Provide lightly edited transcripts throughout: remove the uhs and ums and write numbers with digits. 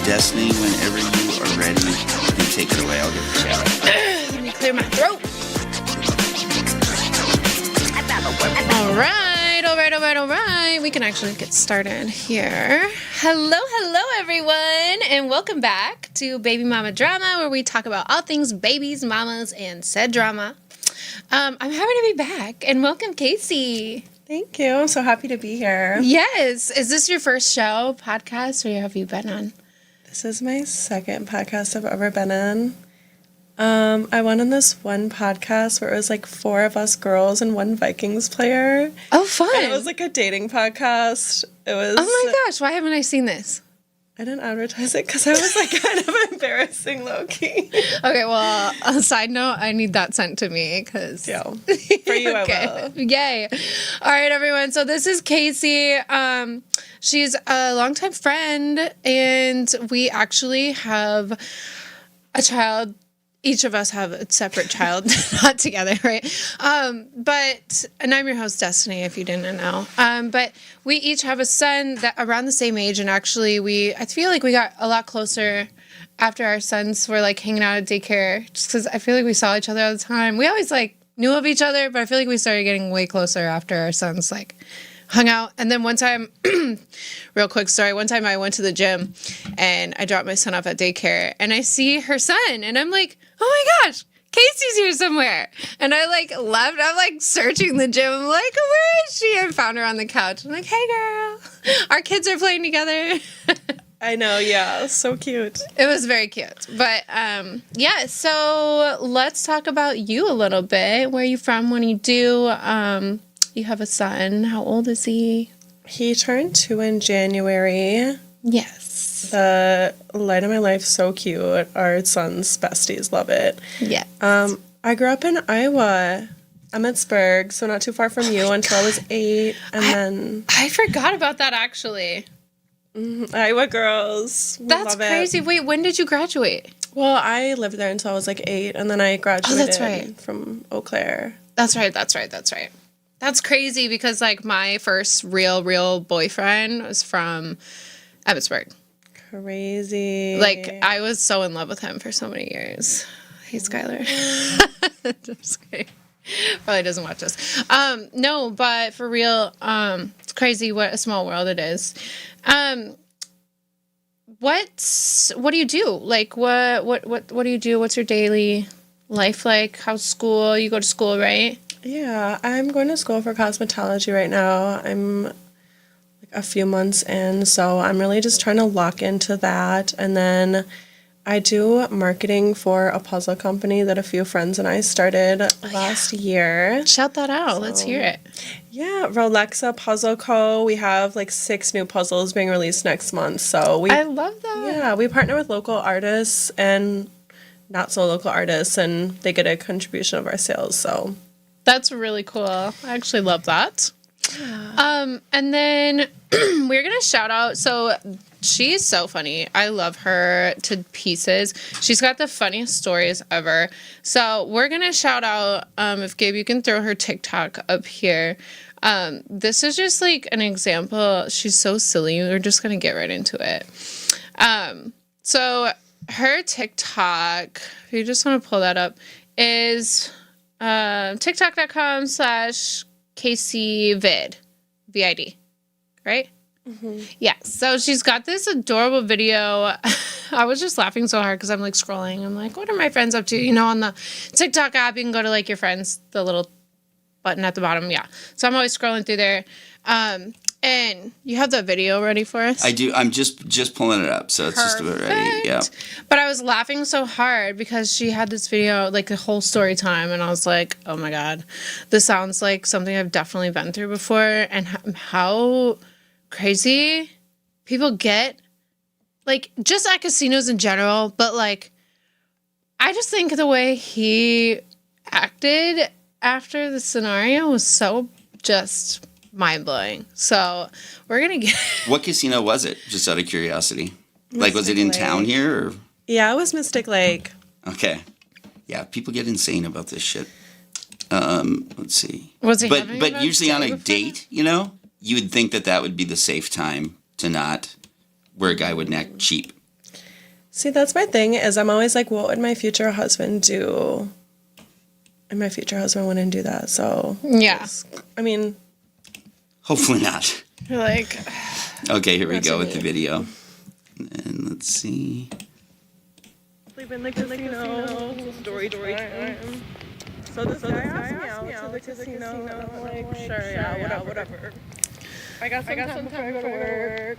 Destiny, whenever you are ready, you take it away. I'll get the shout. Let me clear my throat. All right. We can actually get started here. Hello, everyone, and welcome back to Baby Mama Drama, where we talk about all things babies, mamas, and said drama. I'm happy to be back, and welcome, Kaci. Thank you. I'm so happy to be here. Yes. Is this your first podcast, or have you been on? This is my second podcast I've ever been on. I went on this one podcast where it was like 4 of us girls and 1 Vikings player. Oh, fun. And it was like a dating podcast. It was. Oh my gosh, why haven't I seen this? I didn't advertise it because I was like kind of embarrassing, low-key. Okay, well, a side note, I need that sent to me because... Yeah, for you okay. I will. Yay. All right, everyone, so this is Kaci. She's a longtime friend, and we actually have a child. Each of us have a separate child, not together, right? And I'm your host, Destiny, if you didn't know. But we each have a son that around the same age, and actually I feel like we got a lot closer after our sons were like hanging out at daycare, just because I feel like we saw each other all the time. We always like knew of each other, but I feel like we started getting way closer after our sons like hung out. And then one time, real quick story, one time I went to the gym and I dropped my son off at daycare and I see her son and I'm like, oh my gosh, Kaci's here somewhere. And I like left, I'm like searching the gym. I'm like, where is she? I found her on the couch. I'm like, hey girl, our kids are playing together. I know, yeah, so cute. It was very cute. But yeah, so let's talk about you a little bit. Where are you from? What do you do? You have a son. How old is he? He turned 2 in January. Yes. The light of my life, so cute. Our son's besties love it. Yeah. I grew up in Iowa, Emmitsburg, so not too far from you until I was 8. And then I forgot about that actually. Iowa girls. That's crazy. Wait, when did you graduate? Well, I lived there until I was like 8, and then I graduated that's right. from Eau Claire. That's right. That's crazy because like my first real boyfriend was from Emmitsburg. Crazy. Like I was so in love with him for so many years. Hey, Skylar. Just kidding. Probably doesn't watch us. No, but for real, it's crazy what a small world it is. What do you do? Like what do you do? What's your daily life like? How's school? You go to school, right? Yeah, I'm going to school for cosmetology right now. I'm like a few months in, so I'm really just trying to lock into that. And then I do marketing for a puzzle company that a few friends and I started last year. Shout that out. Let's hear it. Yeah, Rolexa Puzzle Co. We have like 6 new puzzles being released next month. So I love that. Yeah, we partner with local artists and not so local artists, and they get a contribution of our sales. So that's really cool. I actually love that. Yeah. And then we're going to shout out. So she's so funny. I love her to pieces. She's got the funniest stories ever. So we're going to shout out, if Gabe, you can throw her TikTok up here. This is just like an example. She's so silly. We're just going to get right into it. So her TikTok, if you just want to pull that up, is tiktok.com/KaciVid, VID, right? Mm-hmm. Yeah, so she's got this adorable video. I was just laughing so hard because I'm like scrolling. I'm like, what are my friends up to? You know, on the TikTok app, you can go to like your friends, the little button at the bottom. Yeah, so I'm always scrolling through there. And you have the video ready for us? I do. I'm just pulling it up, so it's just about ready. Yeah. But I was laughing so hard because she had this video, like the whole story time, and I was like, oh my God, this sounds like something I've definitely been through before, and how crazy people get, like, just at casinos in general, but like, I just think the way he acted after the scenario was so just mind-blowing. So we're gonna get What casino was it, just out of curiosity? Like, was it in town here, or? Yeah, it was Mystic Lake. Okay. Yeah, people get insane about this shit. Let's see. Was he but usually on a date, you know, you would think that would be the safe time to not, where a guy would act cheap. See, that's my thing is I'm always like, what would my future husband do? And my future husband wouldn't do that. So, Yeah. I mean, Hopefully not. You're like, Okay, here we That's go me. with the video. And let's see. sleep in the casino. Story time. So this guy asked me out to the casino. I'm like, sure, yeah, whatever. I got some time before I go to work.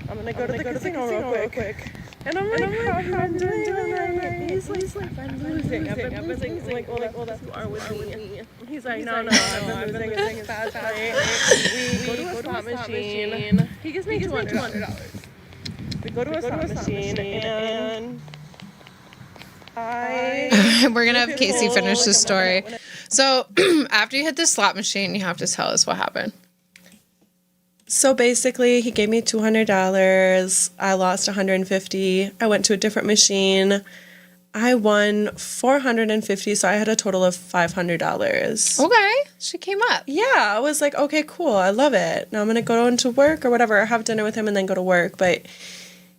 I'm gonna go to the casino real quick. And I'm like, how have you been doing? He's like, I'm losing. I've been losing. I'm like, well, that's you are with me. He's like, no, I've been losing as fast as we go to a slot machine. He gives me $200. We go to a slot machine and we're gonna have Casey finish the story. So after you hit the slot machine, you have to tell us what happened. So basically, he gave me $200. I lost $150. I went to a different machine. I won $450, so I had a total of $500. Okay, she came up. Yeah, I was like, okay, cool. I love it. Now I'm going to go into work or whatever, have dinner with him and then go to work. But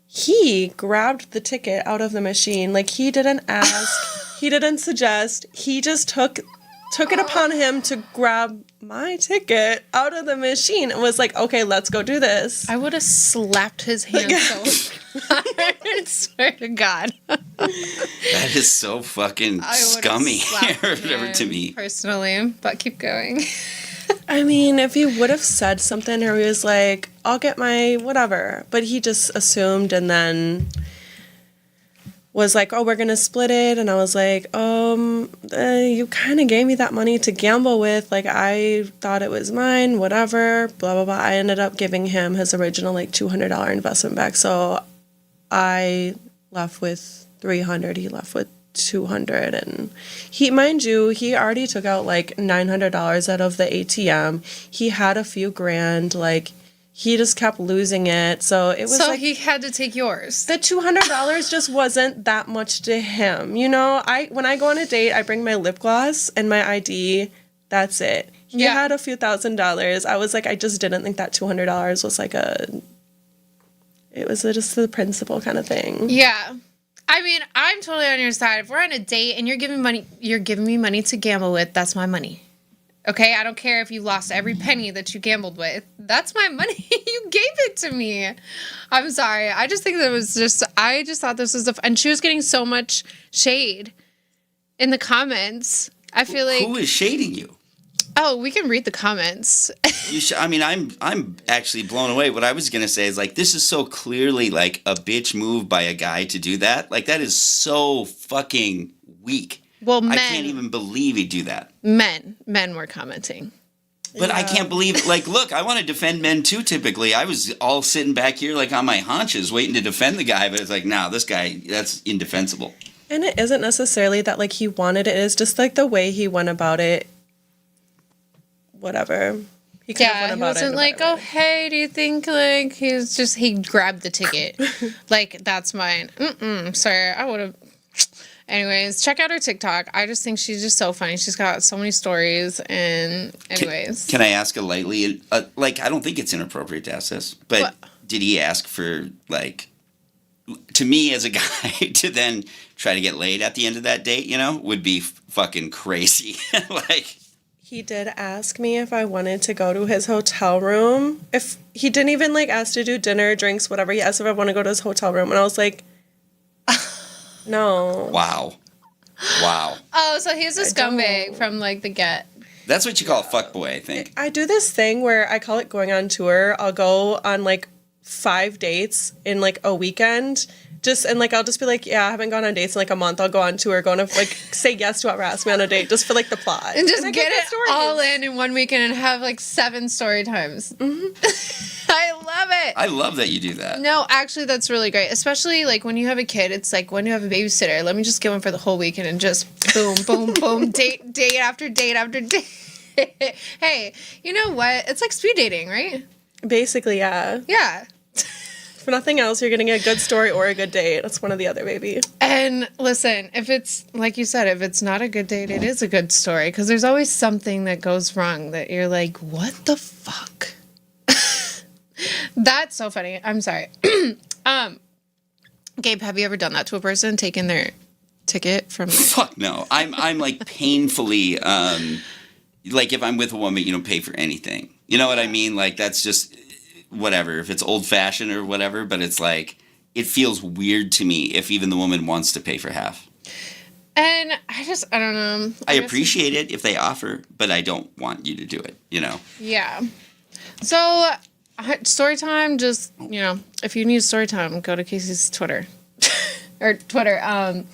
he grabbed the ticket out of the machine. Like, he didn't ask. He didn't suggest. He just took it upon him to grab my ticket out of the machine and was like, okay, let's go do this. I would have slapped his hand so hard. I swear to God. That is so fucking I would've scummy slapped or whatever to him me. personally, but keep going. I mean, if he would have said something or he was like, I'll get my whatever, but he just assumed and then was like, oh, we're going to split it. And I was like, you kind of gave me that money to gamble with. Like, I thought it was mine, whatever, blah, blah, blah. I ended up giving him his original, like, $200 investment back. So I left with $300. He left with $200. And he, mind you, he already took out, like, $900 out of the ATM. He had a few grand, like, he just kept losing it. So it was like he had to take yours. the $200 just wasn't that much to him. You know, when I go on a date, I bring my lip gloss and my ID. That's it. He had a few $1,000s. I was like, I just didn't think that $200 was like it was just the principal kind of thing. Yeah. I mean, I'm totally on your side. If we're on a date and you're giving me money to gamble with, that's my money. Okay, I don't care if you lost every penny that you gambled with. That's my money. You gave it to me. I'm sorry. I just think I just thought this was and she was getting so much shade in the comments. I feel like. Who is shading you? Oh, we can read the comments. I mean, I'm actually blown away. What I was gonna say is like, this is so clearly like a bitch move by a guy to do that. Like, that is so fucking weak. Well, men. I can't even believe he'd do that. Men were commenting. But I can't believe, like, look, I want to defend men too, typically. I was all sitting back here, like, on my haunches, waiting to defend the guy, but it's like, nah, this guy, that's indefensible. And it isn't necessarily that, like, he wanted it. It's just, like, the way he went about it. Whatever. He wasn't like, oh, hey, do you think, like, he grabbed the ticket. Like, that's mine. Sir, I would have. Anyways, check out her TikTok. I just think she's just so funny. She's got so many stories. And anyways. Can I ask a lightly, like, I don't think it's inappropriate to ask this, but what? Did he ask for, like, to me as a guy to then try to get laid at the end of that date, you know, would be fucking crazy. Like. He did ask me if I wanted to go to his hotel room. If he didn't even, like, ask to do dinner, drinks, whatever. He asked if I want to go to his hotel room. And I was like, no. Wow. Oh, so he's a scumbag from, like, the get. That's what you call a fuckboy, I think. I do this thing where I call it going on tour. I'll go on, like, 5 dates in, like, a weekend. And, like, I'll just be like, yeah, I haven't gone on dates in, like, a month. I'll go on tour, go on, like, say yes to whoever asks me on a date just for, like, the plot. And just get it all in 1 weekend and have, like, 7 story times. Mm-hmm. I love it. I love that you do that. No, actually, that's really great. Especially, like, when you have a kid, it's like, when you have a babysitter, let me just get one for the whole weekend and just boom, boom, boom, date after date after date. Hey, you know what? It's like speed dating, right? Basically, yeah. Yeah. For nothing else, you're getting a good story or a good date. That's one or the other, baby. And listen, if it's, like you said, if it's not a good date, it is a good story. Because there's always something that goes wrong that you're like, what the fuck? That's so funny. I'm sorry. Gabe, have you ever done that to a person, taken their ticket from their... Fuck no. I'm like painfully, like if I'm with a woman, you don't pay for anything. You know what I mean? Like that's just whatever. If it's old fashioned or whatever, but it's like, it feels weird to me if even the woman wants to pay for half. And I don't know. I appreciate it if they offer, but I don't want you to do it, you know? Yeah. So, story time, just, you know, if you need story time, go to Casey's Twitter. Or Twitter.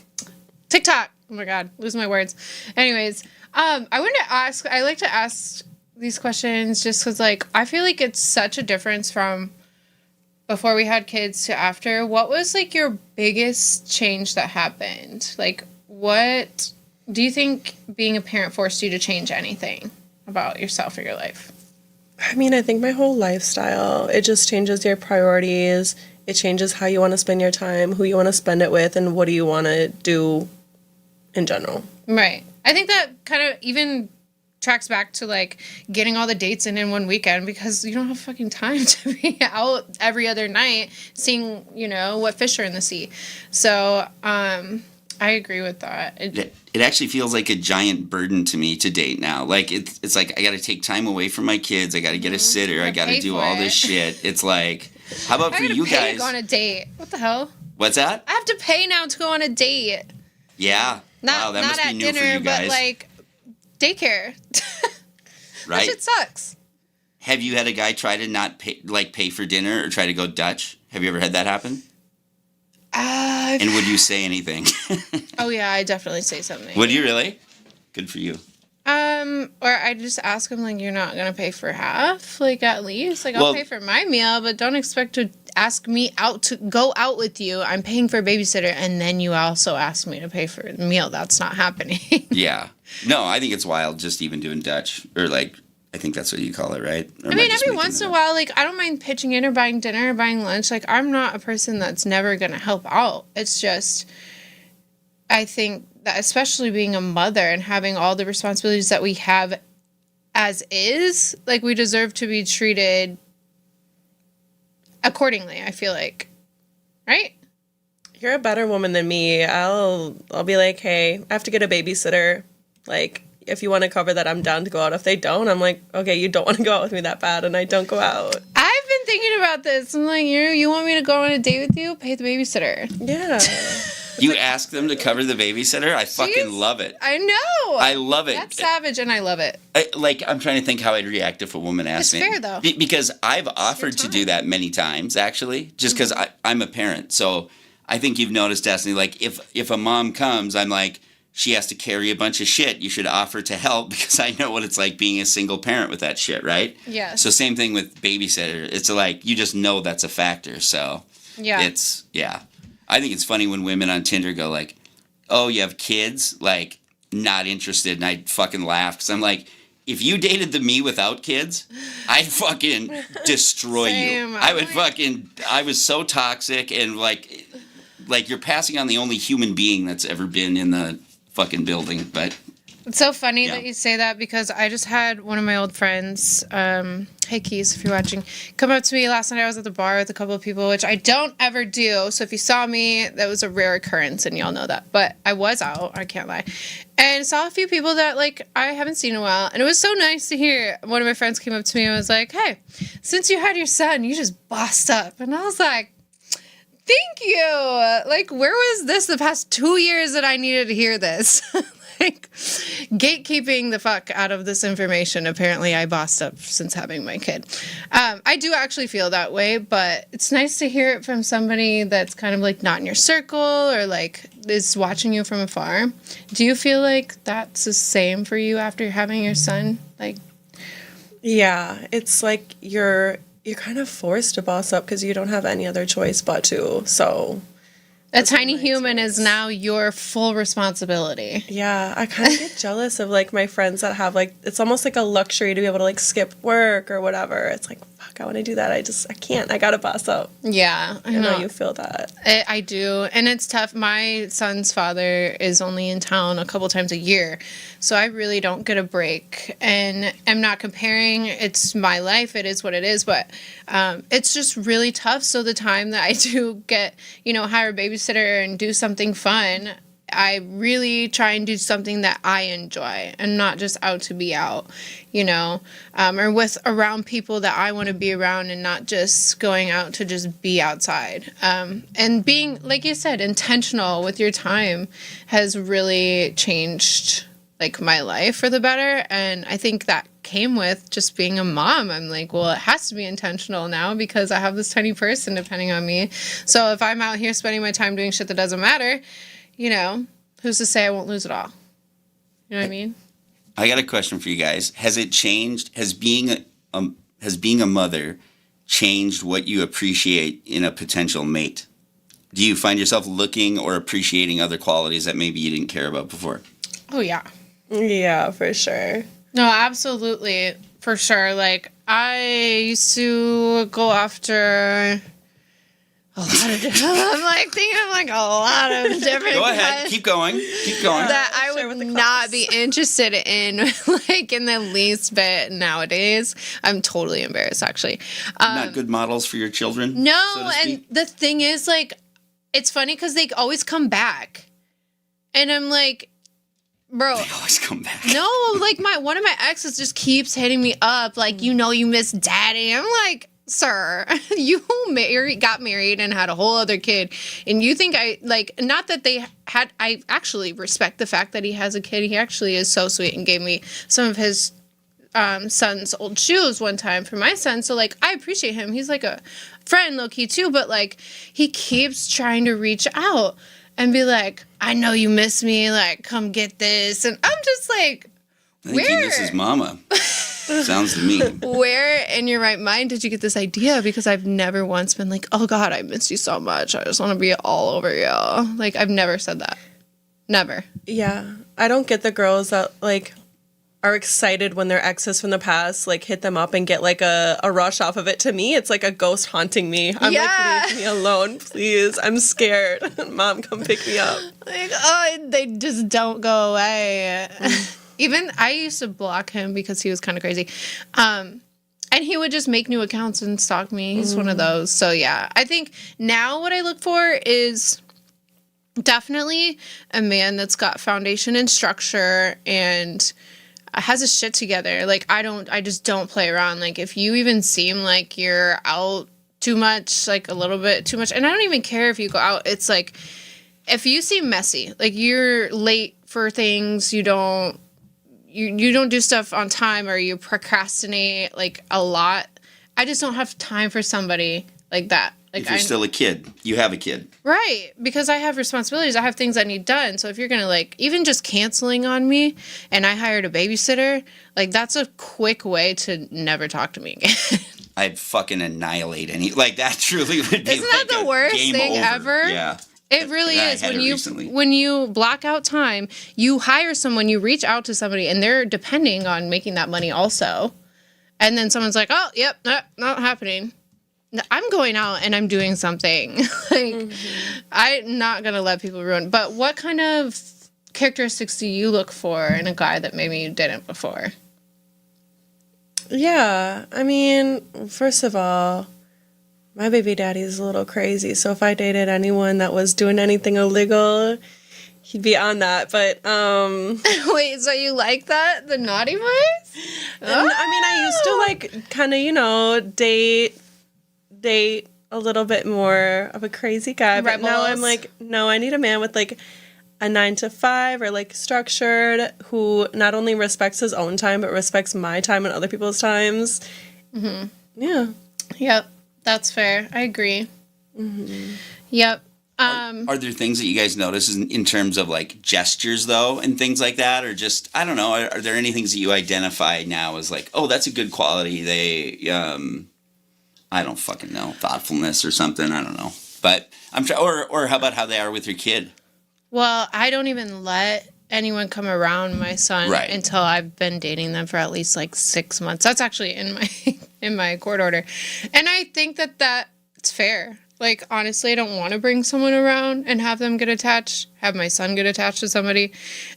TikTok. Oh my God, lose my words. Anyways, I like to ask these questions just because, like, I feel like it's such a difference from before we had kids to after. What was, like, your biggest change that happened? Like, what do you think being a parent forced you to change anything about yourself or your life? I mean, I think my whole lifestyle, it just changes your priorities. It changes how you want to spend your time, who you want to spend it with, and what do you want to do in general. Right. I think that kind of even tracks back to, like, getting all the dates in one weekend because you don't have fucking time to be out every other night seeing, you know, what fish are in the sea. So, I agree with that. It actually feels like a giant burden to me to date now. Like it's like I got to take time away from my kids. I got to get a sitter. I got to do all this shit. It's like, how about for you guys? To go on a date. What the hell? What's that? I have to pay now to go on a date. Yeah. Wow, that must be new for you guys. But like daycare. Right. That shit sucks. Have you had a guy try to not pay for dinner or try to go Dutch? Have you ever had that happen? And would you say anything? Oh yeah, I definitely say something. Would you really? Good for you. Or I just ask him, like, you're not gonna pay for half, like, at least, like, I'll pay for my meal, but don't expect to ask me out to go out with you. I'm paying for a babysitter, and then you also ask me to pay for the meal. That's not happening. Yeah. No, I think it's wild just even doing Dutch or like. I think that's what you call it, right? I mean, every once in a while, like, I don't mind pitching in or buying dinner or buying lunch. Like, I'm not a person that's never going to help out. It's just, I think that especially being a mother and having all the responsibilities that we have as is, like, we deserve to be treated accordingly, I feel like. Right? You're a better woman than me. I'll be like, hey, I have to get a babysitter. Like, if you want to cover that, I'm down to go out. If they don't, I'm like, okay, you don't want to go out with me that bad, and I don't go out. I've been thinking about this. I'm like, you want me to go on a date with you? Pay the babysitter. Yeah. You ask them to cover the babysitter? I fucking love it. I know. I love it. That's savage, and I love it. I'm trying to think how I'd react if a woman asked me. It's fair, though. Because I've offered to do that many times, actually, just because I'm a parent. So I think you've noticed, Destiny, like, if a mom comes, I'm like, she has to carry a bunch of shit. You should offer to help because I know what it's like being a single parent with that shit, right? Yeah. So same thing with babysitter. It's like, you just know that's a factor. So yeah. I think it's funny when women on Tinder go like, oh, you have kids? Like, not interested. And I fucking laugh because I'm like, if you dated me without kids, I'd fucking destroy you. I was so toxic and like you're passing on the only human being that's ever been in the fucking building. But it's so funny that you say that because I just had one of my old friends, hey Keys, if you're watching, come up to me last night. I was at the bar with a couple of people, which I don't ever do. So if you saw me, that was a rare occurrence and y'all know that. But I was out, I can't lie. And saw a few people that, like, I haven't seen in a while. And it was so nice to hear. One of my friends came up to me and was like, hey, since you had your son, you just bossed up. And I was like, thank you. Like, where was this the past 2 years that I needed to hear this? Like, gatekeeping the fuck out of this information. Apparently, I bossed up since having my kid. I do actually feel that way, but it's nice to hear it from somebody that's kind of, like, not in your circle or, like, is watching you from afar. Do you feel like that's the same for you after having your son? Like, yeah, it's like you're kind of forced to boss up because you don't have any other choice but to. So a tiny human is now your full responsibility. Yeah, I kind of get jealous of, like, my friends that have, like, it's almost like a luxury to be able to, like, skip work or whatever. It's like, fuck, I want to do that. I can't. I got to boss up. Yeah, I know you feel that. I do. And it's tough. My son's father is only in town a couple times a year. So I really don't get a break. And I'm not comparing. It's my life. It is what it is. But it's just really tough. So the time that I do get, hire a babysitter and do something fun, I really try and do something that I enjoy and not just out to be out, or with around people that I want to be around and not just going out to just be outside. And being, like you said, intentional with your time has really changed like my life for the better. And I think that came with just being a mom. I'm like, well, it has to be intentional now because I have this tiny person depending on me. So if I'm out here spending my time doing shit that doesn't matter, who's to say I won't lose it all? You know what I mean? I got a question for you guys. Has it changed? Has being a mother changed what you appreciate in a potential mate? Do you find yourself looking or appreciating other qualities that maybe you didn't care about before? Oh, yeah. Yeah, for sure. No, absolutely. For sure. Like, I used to go after a lot of different, I'm like thinking of like a lot of different. Go ahead, keep going. That I would not be interested in, like in the least bit nowadays. I'm totally embarrassed, actually. Not good models for your children. No, so and the thing is, like, it's funny because they always come back, and I'm like, bro, they always come back. No, like one of my exes just keeps hitting me up, like, you miss daddy. I'm like, sir, you got married and had a whole other kid, and you think not that I actually respect the fact that he has a kid. He actually is so sweet and gave me some of his son's old shoes one time for my son. So like, I appreciate him. He's like a friend low-key too, but like he keeps trying to reach out and be like, I know you miss me, like come get this. And I'm just like, I think he misses mama. Sounds to me. Where in your right mind did you get this idea? Because I've never once been like, oh God, I miss you so much. I just want to be all over you. Like, I've never said that. Never. Yeah. I don't get the girls that like are excited when their exes from the past like hit them up and get like a rush off of it. To me, it's like a ghost haunting me. I'm like, leave me alone, please. I'm scared. Mom, come pick me up. Like, oh, they just don't go away. Even I used to block him because he was kind of crazy. And he would just make new accounts and stalk me. He's one of those. So, yeah. I think now what I look for is definitely a man that's got foundation and structure and has his shit together. Like, I just don't play around. Like, if you even seem like you're out too much, like a little bit too much, and I don't even care if you go out. It's like, if you seem messy, like you're late for things, you don't do stuff on time, or you procrastinate like a lot. I just don't have time for somebody like that. Like, if you're still a kid, you have a kid. Right. Because I have responsibilities. I have things I need done. So if you're going to like, even just canceling on me and I hired a babysitter, like that's a quick way to never talk to me again. I'd fucking annihilate that truly would be. Isn't that the worst thing ever? Yeah. It really is. When you block out time, you hire someone, you reach out to somebody, and they're depending on making that money also. And then someone's like, oh, yep, not happening. I'm going out and I'm doing something. I'm not going to let people ruin. But what kind of characteristics do you look for in a guy that maybe you didn't before? Yeah. I mean, first of all, my baby daddy is a little crazy, so if I dated anyone that was doing anything illegal, he'd be on that. But wait, so you like that, the naughty boys? I mean, I used to like kind of date a little bit more of a crazy guy. But now I'm like, no, I need a man with like a 9-to-5 or like structured, who not only respects his own time but respects my time and other people's times. Mm-hmm. Yeah. Yep. That's fair. I agree. Mm-hmm. Yep. Are there things that you guys notice in terms of like gestures though and things like that, or just, I don't know, are there any things that you identify now as like, oh, that's a good quality? They, I don't fucking know, thoughtfulness or something. I don't know, but I'm or how about how they are with your kid? Well, I don't even let anyone come around my son until I've been dating them for at least like 6 months. That's actually in my in my court order. And I think that that's fair. Like, honestly, I don't want to bring someone around and have them get attached, have my son get attached to somebody,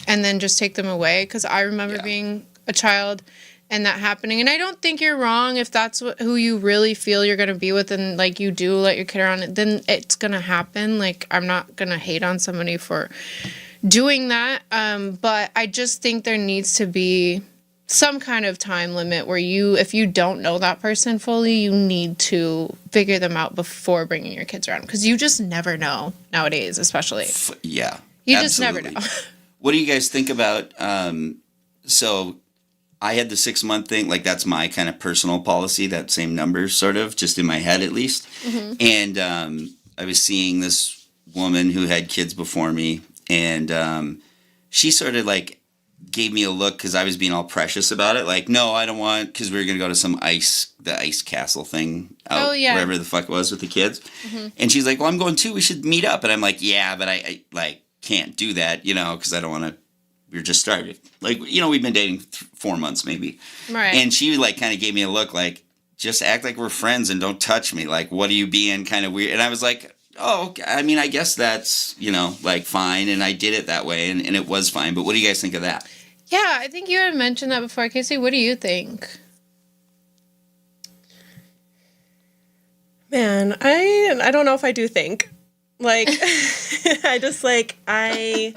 and then just take them away. Because I remember being a child and that happening. And I don't think you're wrong if that's who you really feel you're going to be with, and, like, you do let your kid around, then it's going to happen. Like, I'm not going to hate on somebody for doing that. But I just think there needs to be some kind of time limit where if you don't know that person fully, you need to figure them out before bringing your kids around, because you just never know nowadays, especially. Yeah. You absolutely. just never know. What do you guys think about, so I had the 6-month thing, like that's my kind of personal policy, that same number sort of, just in my head at least. Mm-hmm. And I was seeing this woman who had kids before me, and she sort of like gave me a look because I was being all precious about it. Like, no, I don't want, because we were going to go to the ice castle thing out wherever the fuck it was with the kids. Mm-hmm. And she's like, well, I'm going too. We should meet up. And I'm like, yeah, but I like can't do that, you know, because I don't want to. We're just started. Like, you know, we've been dating 4 months maybe. Right. And she like kind of gave me a look like, just act like we're friends and don't touch me. Like, what are you being kind of weird? And I was like, oh, I mean, I guess that's, you know, like fine. And I did it that way and it was fine. But what do you guys think of that? Yeah, I think you had mentioned that before. Kaci, what do you think? Man, I don't know if I do think. Like, I just like, I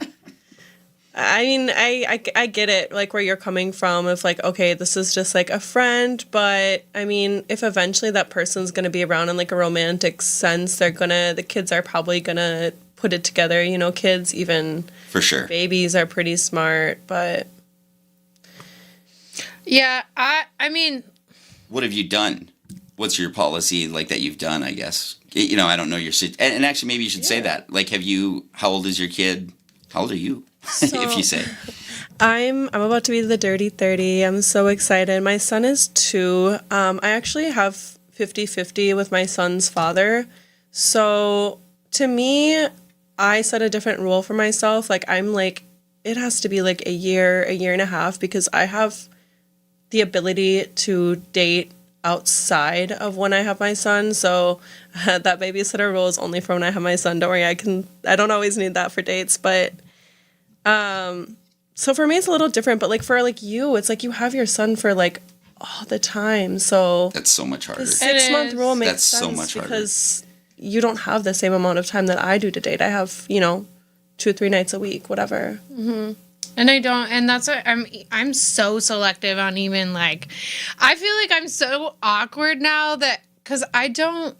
mean, I get it, like, where you're coming from, if, like, okay, this is just, like, a friend, but, I mean, if eventually that person's gonna be around in, like, a romantic sense, the kids are probably gonna put it together, you know, kids, even... For sure. Babies are pretty smart, but... Yeah, I mean... What have you done? What's your policy, like, that you've done, I guess? You know, I don't know your... And actually, maybe you should say that. Like, how old is your kid? How old are you? So, if you say. I'm about to be the dirty 30. I'm so excited. My son is 2. I actually have 50-50 with my son's father. So to me, I set a different rule for myself. Like, I'm like, it has to be like a year and a half, because I have the ability to date outside of when I have my son. So that babysitter rule is only for when I have my son. Don't worry, I don't always need that for dates, but so for me it's a little different, but like for like you, it's like you have your son for like all the time. So that's so much harder. The 6-month rule makes sense so much harder because you don't have the same amount of time that I do to date. I have, 2 or 3 nights a week, whatever. Mm-hmm. And I don't, and that's what I'm so selective on even like, I feel like I'm so awkward now that, cause I don't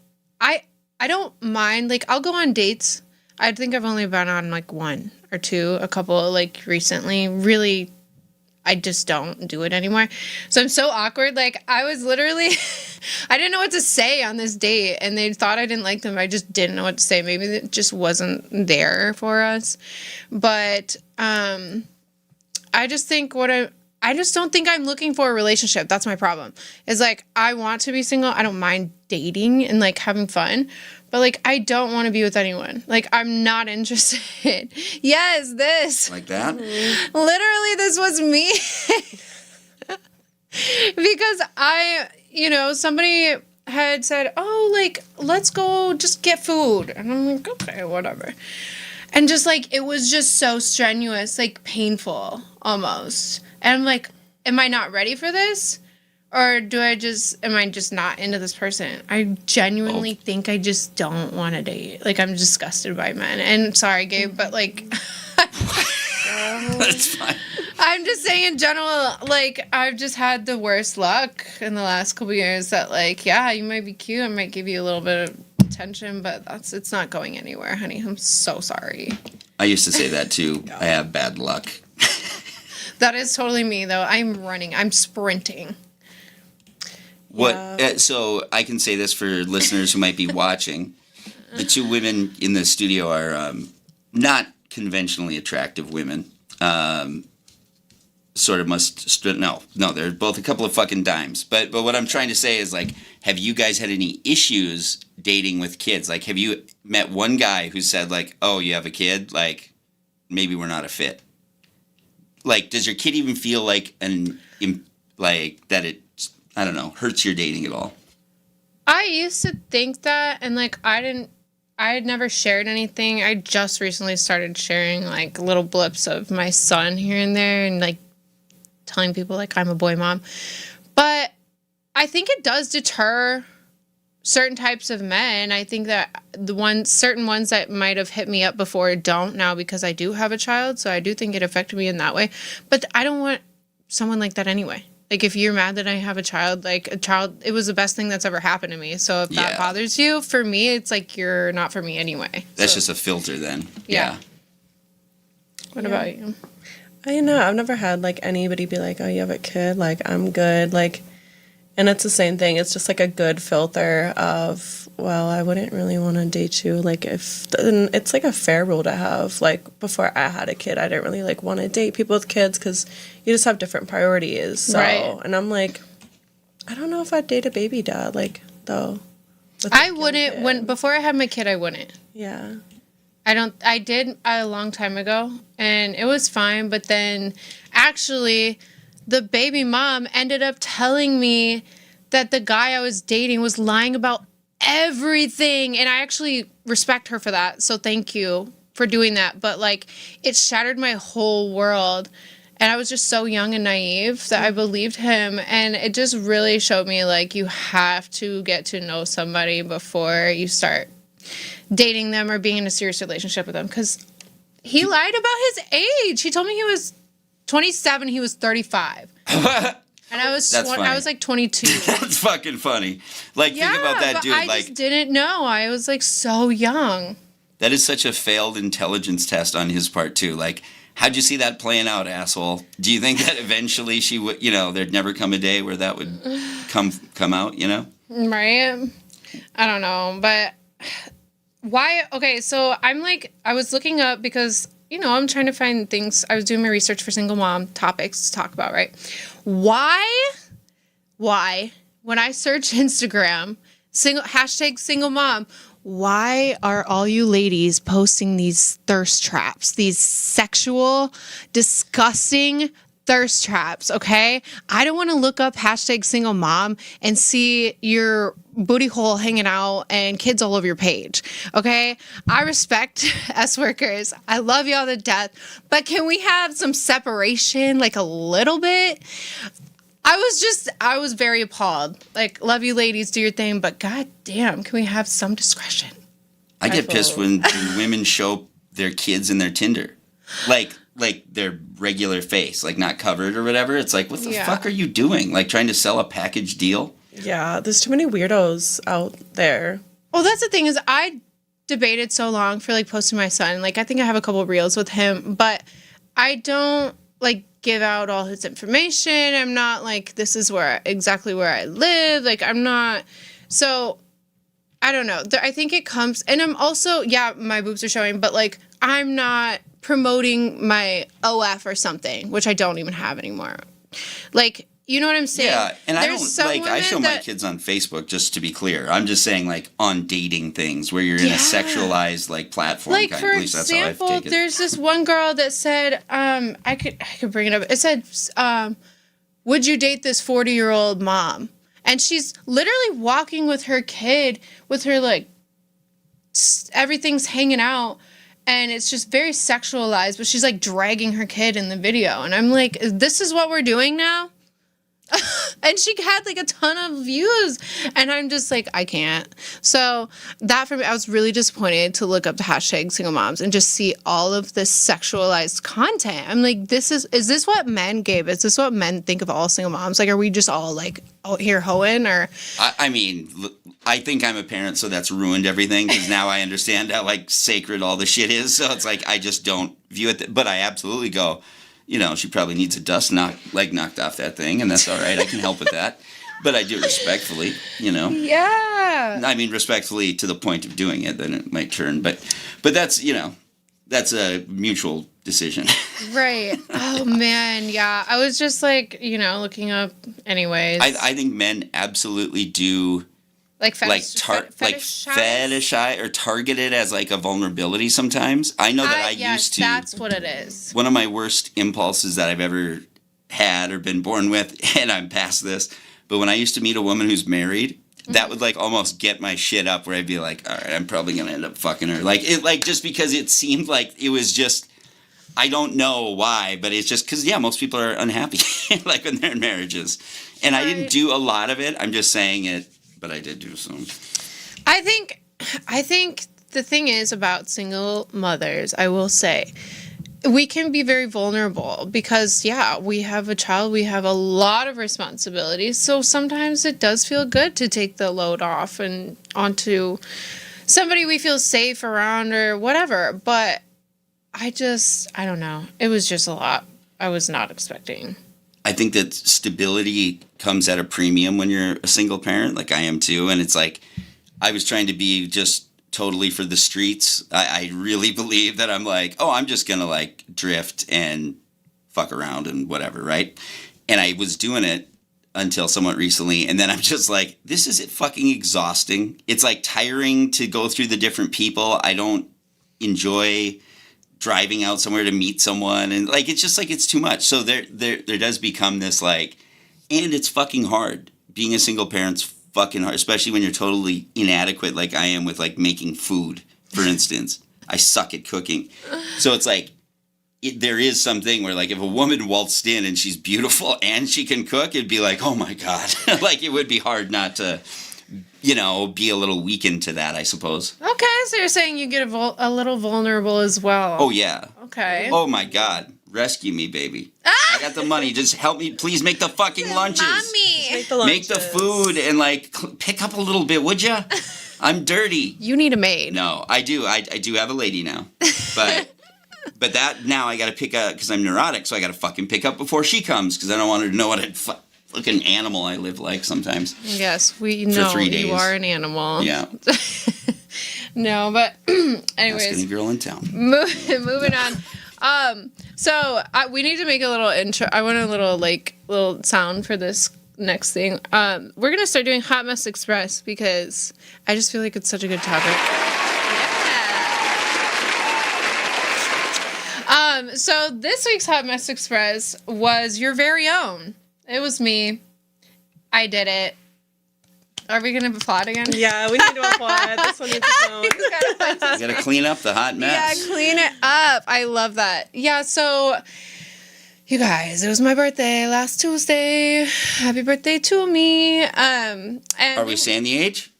mind, like I'll go on dates. I think I've only been on like 1 or 2, a couple like recently. Really, I just don't do it anymore. So I'm so awkward. Like I was literally, I didn't know what to say on this date, and they thought I didn't like them. I just didn't know what to say. Maybe it just wasn't there for us. But I just think I just don't think I'm looking for a relationship. That's my problem. Is like I want to be single. I don't mind dating and like having fun. But, like, I don't want to be with anyone. Like, I'm not interested. Yes, this. Like that? Mm-hmm. Literally, this was me. Because somebody had said, oh, like, let's go just get food. And I'm like, okay, whatever. And just, like, it was just so strenuous, like, painful almost. And I'm like, am I not ready for this? Or am I just not into this person? I genuinely think I just don't want to date. Like, I'm disgusted by men. And sorry, Gabe, but, like... That's fine. I'm just saying in general, like, I've just had the worst luck in the last couple years that, like, yeah, you might be cute. I might give you a little bit of attention, but it's not going anywhere, honey. I'm so sorry. I used to say that, too. I have bad luck. That is totally me, though. I'm sprinting. So I can say this for listeners who might be watching. The 2 women in the studio are not conventionally attractive women. They're both a couple of fucking dimes. But what I'm trying to say is, like, have you guys had any issues dating with kids? Like, have you met one guy who said, like, oh, you have a kid? Like, maybe we're not a fit. Like, does your kid even feel like that it... I don't know, hurts your dating at all? I used to think that, and like I had never shared anything. I just recently started sharing like little blips of my son here and there, and like telling people like I'm a boy mom. But I think it does deter certain types of men. I think that certain ones that might have hit me up before don't now because I do have a child. So I do think it affected me in that way. But I don't want someone like that anyway. Like, if you're mad that I have a child, it was the best thing that's ever happened to me. So if that bothers you, for me, it's like you're not for me anyway. That's just a filter then. Yeah. What about you? I know. I've never had, like, anybody be like, oh, you have a kid? Like, I'm good. Like, and it's the same thing. It's just, like, a good filter of, well, I wouldn't really want to date you. Like, and it's, like, a fair rule to have. Like, before I had a kid, I didn't really, like, want to date people with kids because you just have different priorities. So, right. And I'm like, I don't know if I'd date a baby dad, like, though. I wouldn't. Before I had my kid, I wouldn't. Yeah. I did a long time ago, and it was fine. But then, actually, the baby mom ended up telling me that the guy I was dating was lying about everything. And I actually respect her for that. So thank you for doing that. But, like, it shattered my whole world. And I was just so young and naive that I believed him. And it just really showed me, like, you have to get to know somebody before you start dating them or being in a serious relationship with them. Because he lied about his age. He told me he was 27. He was 35. And I was I was like 22. That's fucking funny. Like, think about that, dude. I just didn't know. I was like so young. That is such a failed intelligence test on his part too. Like, how'd you see that playing out, asshole? Do you think that eventually she would, there'd never come a day where that would come out, Right? I don't know, but why? Okay, so I was looking up because, I'm trying to find things. I was doing my research for single mom topics to talk about, right? Why, when I search Instagram, #single mom, why are all you ladies posting these thirst traps, these sexual, disgusting thirst traps, okay? I don't want to look up #single mom and see your booty hole hanging out and kids all over your page, okay? I respect S workers. I love y'all to death, but can we have some separation, like a little bit? I was very appalled. Like, love you ladies, do your thing, but god damn, can we have some discretion? I get pissed when women show their kids in their Tinder. Like their regular face, like not covered or whatever. It's like, what the fuck are you doing? Like, trying to sell a package deal? Yeah, there's too many weirdos out there. Well, that's the thing is I debated so long for, like, posting my son. Like, I think I have a couple reels with him, but I don't, like, give out all his information. I'm not like, this is exactly where I live. Like, I'm not. So, I don't know. I think it comes, and I'm also, my boobs are showing, but, like, I'm not promoting my OF or something, which I don't even have anymore. Like, you know what I'm saying? Yeah, and I show my kids on Facebook, just to be clear. I'm just saying, like, on dating things where you're in a sexualized, like, platform. Like, for example, there's this one girl that said, I could bring it up. It said, would you date this 40-year-old mom? And she's literally walking with her kid, with her, like, everything's hanging out. And it's just very sexualized, but she's, like, dragging her kid in the video. And I'm like, this is what we're doing now? And she had, like, a ton of views. And I'm just like, I can't. So that for me, I was really disappointed to look up the #single moms and just see all of this sexualized content. I'm like, is this what men, Gabe? Is this what men think of all single moms? Like, are we just all, like, out here hoeing? Or I mean, I think I'm a parent, so that's ruined everything, because now I understand how, like, sacred all the shit is. So it's like, I just don't view it. But I absolutely go, she probably needs a dust knocked off that thing, and that's all right. I can help with that. But I do it respectfully, Yeah. I mean, respectfully to the point of doing it, then it might turn. But that's, that's a mutual decision. Right. Oh, man. Yeah. I was just, like, looking up anyways. I think men absolutely do... fetishize or target it as, like, a vulnerability sometimes. I know that I used to. That's what it is. One of my worst impulses that I've ever had or been born with, and I'm past this, But when I used to meet a woman who's married, that would like almost get my shit up where I'd be like, all right, I'm probably going to end up fucking her. Like, just because it seemed like it was just, I don't know why, but it's just because, most people are unhappy, like when they're in marriages. And I didn't do a lot of it. I'm just saying it, but I did do some. I think the thing is about single mothers, I will say, we can be very vulnerable because, we have a child, we have a lot of responsibilities. So sometimes it does feel good to take the load off and onto somebody we feel safe around or whatever. But I don't know. It was just a lot I was not expecting. I think that stability comes at a premium when you're a single parent, like I am too. And it's like, I was trying to be just totally for the streets. I really believe that I'm like, I'm just going to like drift and fuck around and whatever, right? And I was doing it until somewhat recently. And then I'm just like, this is fucking exhausting. It's like tiring to go through the different people. I don't enjoy driving out somewhere to meet someone. And like, it's just like, it's too much. So there does become this like, and it's fucking hard. Being a single parent's fucking hard, especially when you're totally inadequate like I am with like making food, for instance. I suck at cooking. So it's like, there is something where like if a woman waltzed in and she's beautiful and she can cook, it'd be like, oh my God. Like it would be hard not to, be a little weakened to that, I suppose. Okay, so you're saying you get a little vulnerable as well. Oh, yeah. Okay. Oh my God. Rescue me, baby. I got the money. Just help me. Please make the fucking lunches. Mommy. Make the food and like pick up a little bit, would ya? I'm dirty. You need a maid. No, I do. I do have a lady now. But that now I got to pick up because I'm neurotic. So I got to fucking pick up before she comes because I don't want her to know what a fucking animal I live like sometimes. Yes, we know for 3 days. You are an animal. Yeah. No, but anyways. Ask any girl in town. Moving on. So we need to make a little intro. I want a little sound for this next thing. We're going to start doing Hot Mess Express because I just feel like it's such a good topic. Yeah. So this week's Hot Mess Express was your very own. It was me. I did it. Are we going to applaud again? Yeah, we need to applaud. This one needs to count. You got to clean up the hot mess. Yeah, clean it up. I love that. Yeah, so you guys, it was my birthday last Tuesday. Happy birthday to me. And Are we saying the age?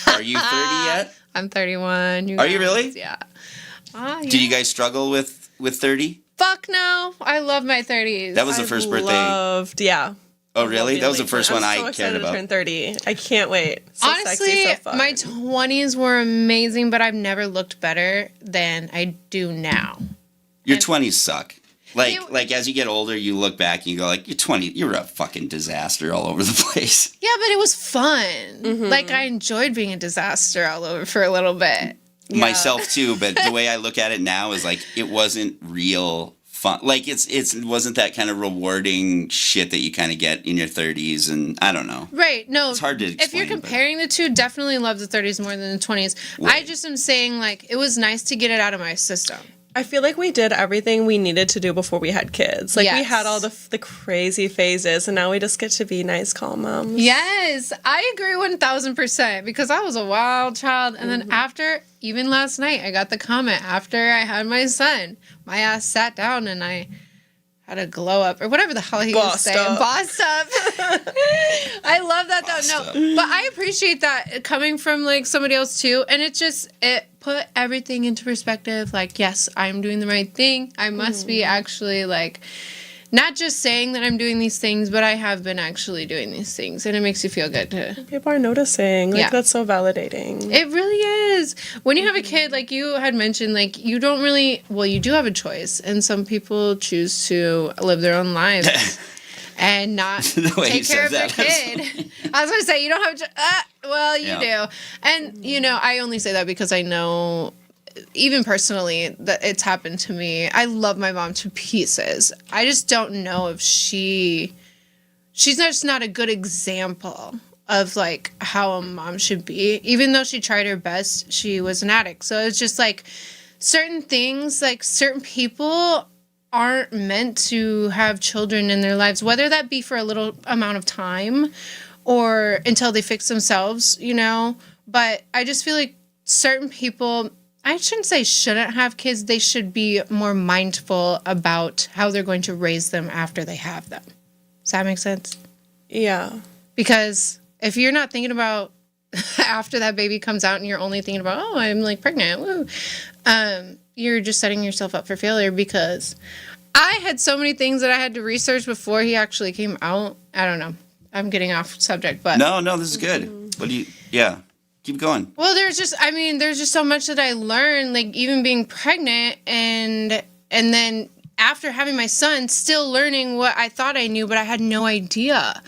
Are you 30 yet? I'm 31. Are you really? Yeah. Yeah. Did you guys struggle with 30? Fuck no. I love my 30s. That was the first birthday. Yeah. Oh, really? That was the first one I cared about. I'm so excited to turn 30. I can't wait. So honestly, sexy, so fun. my 20s were amazing, but I've never looked better than I do now. Your 20s suck. Like as you get older, you look back and you go like, you're 20, you're a fucking disaster all over the place. Yeah, but it was fun. Mm-hmm. Like I enjoyed being a disaster all over for a little bit. Yeah. Myself too, but the way I look at it now is like it wasn't real fun. Like it wasn't that kind of rewarding shit that you kind of get in your 30s, and I don't know. Right? No, it's hard to explain. If you're comparing the two, definitely love the 30s more than the 20s. Right. I just am saying like it was nice to get it out of my system. I feel like we did everything we needed to do before we had kids. Like, we had all the crazy phases, and now we just get to be nice, calm moms. Yes, I agree 1,000% because I was a wild child. And then after, even last night, I got the comment after I had my son. My ass sat down and I had a glow up or whatever the hell he was saying. Bossed up. I love that though. No, but I appreciate that coming from like somebody else too. And it put everything into perspective. Like, yes, I'm doing the right thing. I must be actually like not just saying that I'm doing these things, but I have been actually doing these things. And it makes you feel good too. People are noticing. Like, that's so validating. It really is. When you have a kid, like you had mentioned, like you don't really, well, you do have a choice. And some people choose to live their own lives and not take care of their kid. I was going to say, you don't have to, well, you do. And, you know, I only say that because I know, even personally, that it's happened to me. I love my mom to pieces. I just don't know if she's just not a good example of like how a mom should be. Even though she tried her best, she was an addict. So it's just like certain things, like certain people aren't meant to have children in their lives, whether that be for a little amount of time or until they fix themselves, you know. But I just feel like certain people, I shouldn't say shouldn't have kids, they should be more mindful about how they're going to raise them after they have them. Does that make sense? Yeah. Because if you're not thinking about after that baby comes out and you're only thinking about, oh, I'm like pregnant, woo, you're just setting yourself up for failure. Because I had so many things that I had to research before he actually came out. I don't know. I'm getting off subject, but No, this is good. What do you? Yeah, keep going. well, there's just so much that I learned, like even being pregnant and then after having my son, still learning what I thought I knew, but I had no idea.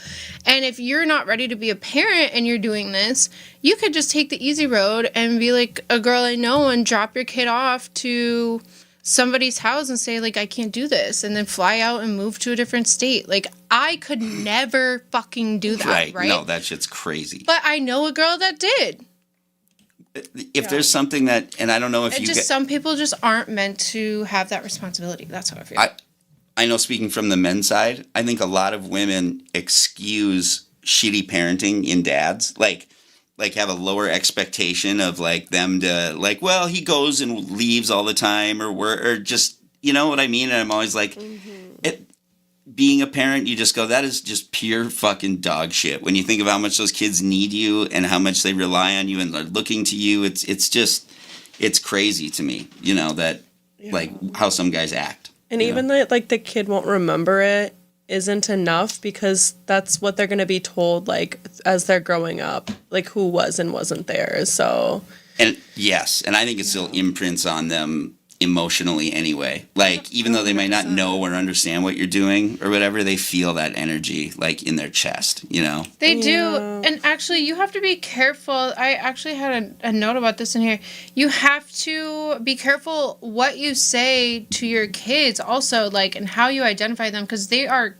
And if you're not ready to be a parent and you're doing this, you could just take the easy road and be like a girl I know and drop your kid off to somebody's house and say, like, I can't do this, and then fly out and move to a different state. Like, I could never fucking do that, right? No, that shit's crazy. But I know a girl that did. If there's something that, and I don't know if you get, some people just aren't meant to have that responsibility. That's how I feel. I know, speaking from the men's side, I think a lot of women excuse shitty parenting in dads, like have a lower expectation of like them to like, well, he goes and leaves all the time or just, you know what I mean? And I'm always like, being a parent, you just go, that is just pure fucking dog shit. When you think of how much those kids need you and how much they rely on you and are looking to you, it's crazy to me, you know, that like how some guys act. And even like the kid won't remember it isn't enough, because that's what they're going to be told, like, as they're growing up, like who was and wasn't there. So, and yes, and I think it still imprints on them emotionally anyway. Like, even though they might not know or understand what you're doing or whatever, they feel that energy like in their chest, you know? They do. And actually, you have to be careful. I actually had a note about this in here. You have to be careful what you say to your kids also, like, and how you identify them, because they're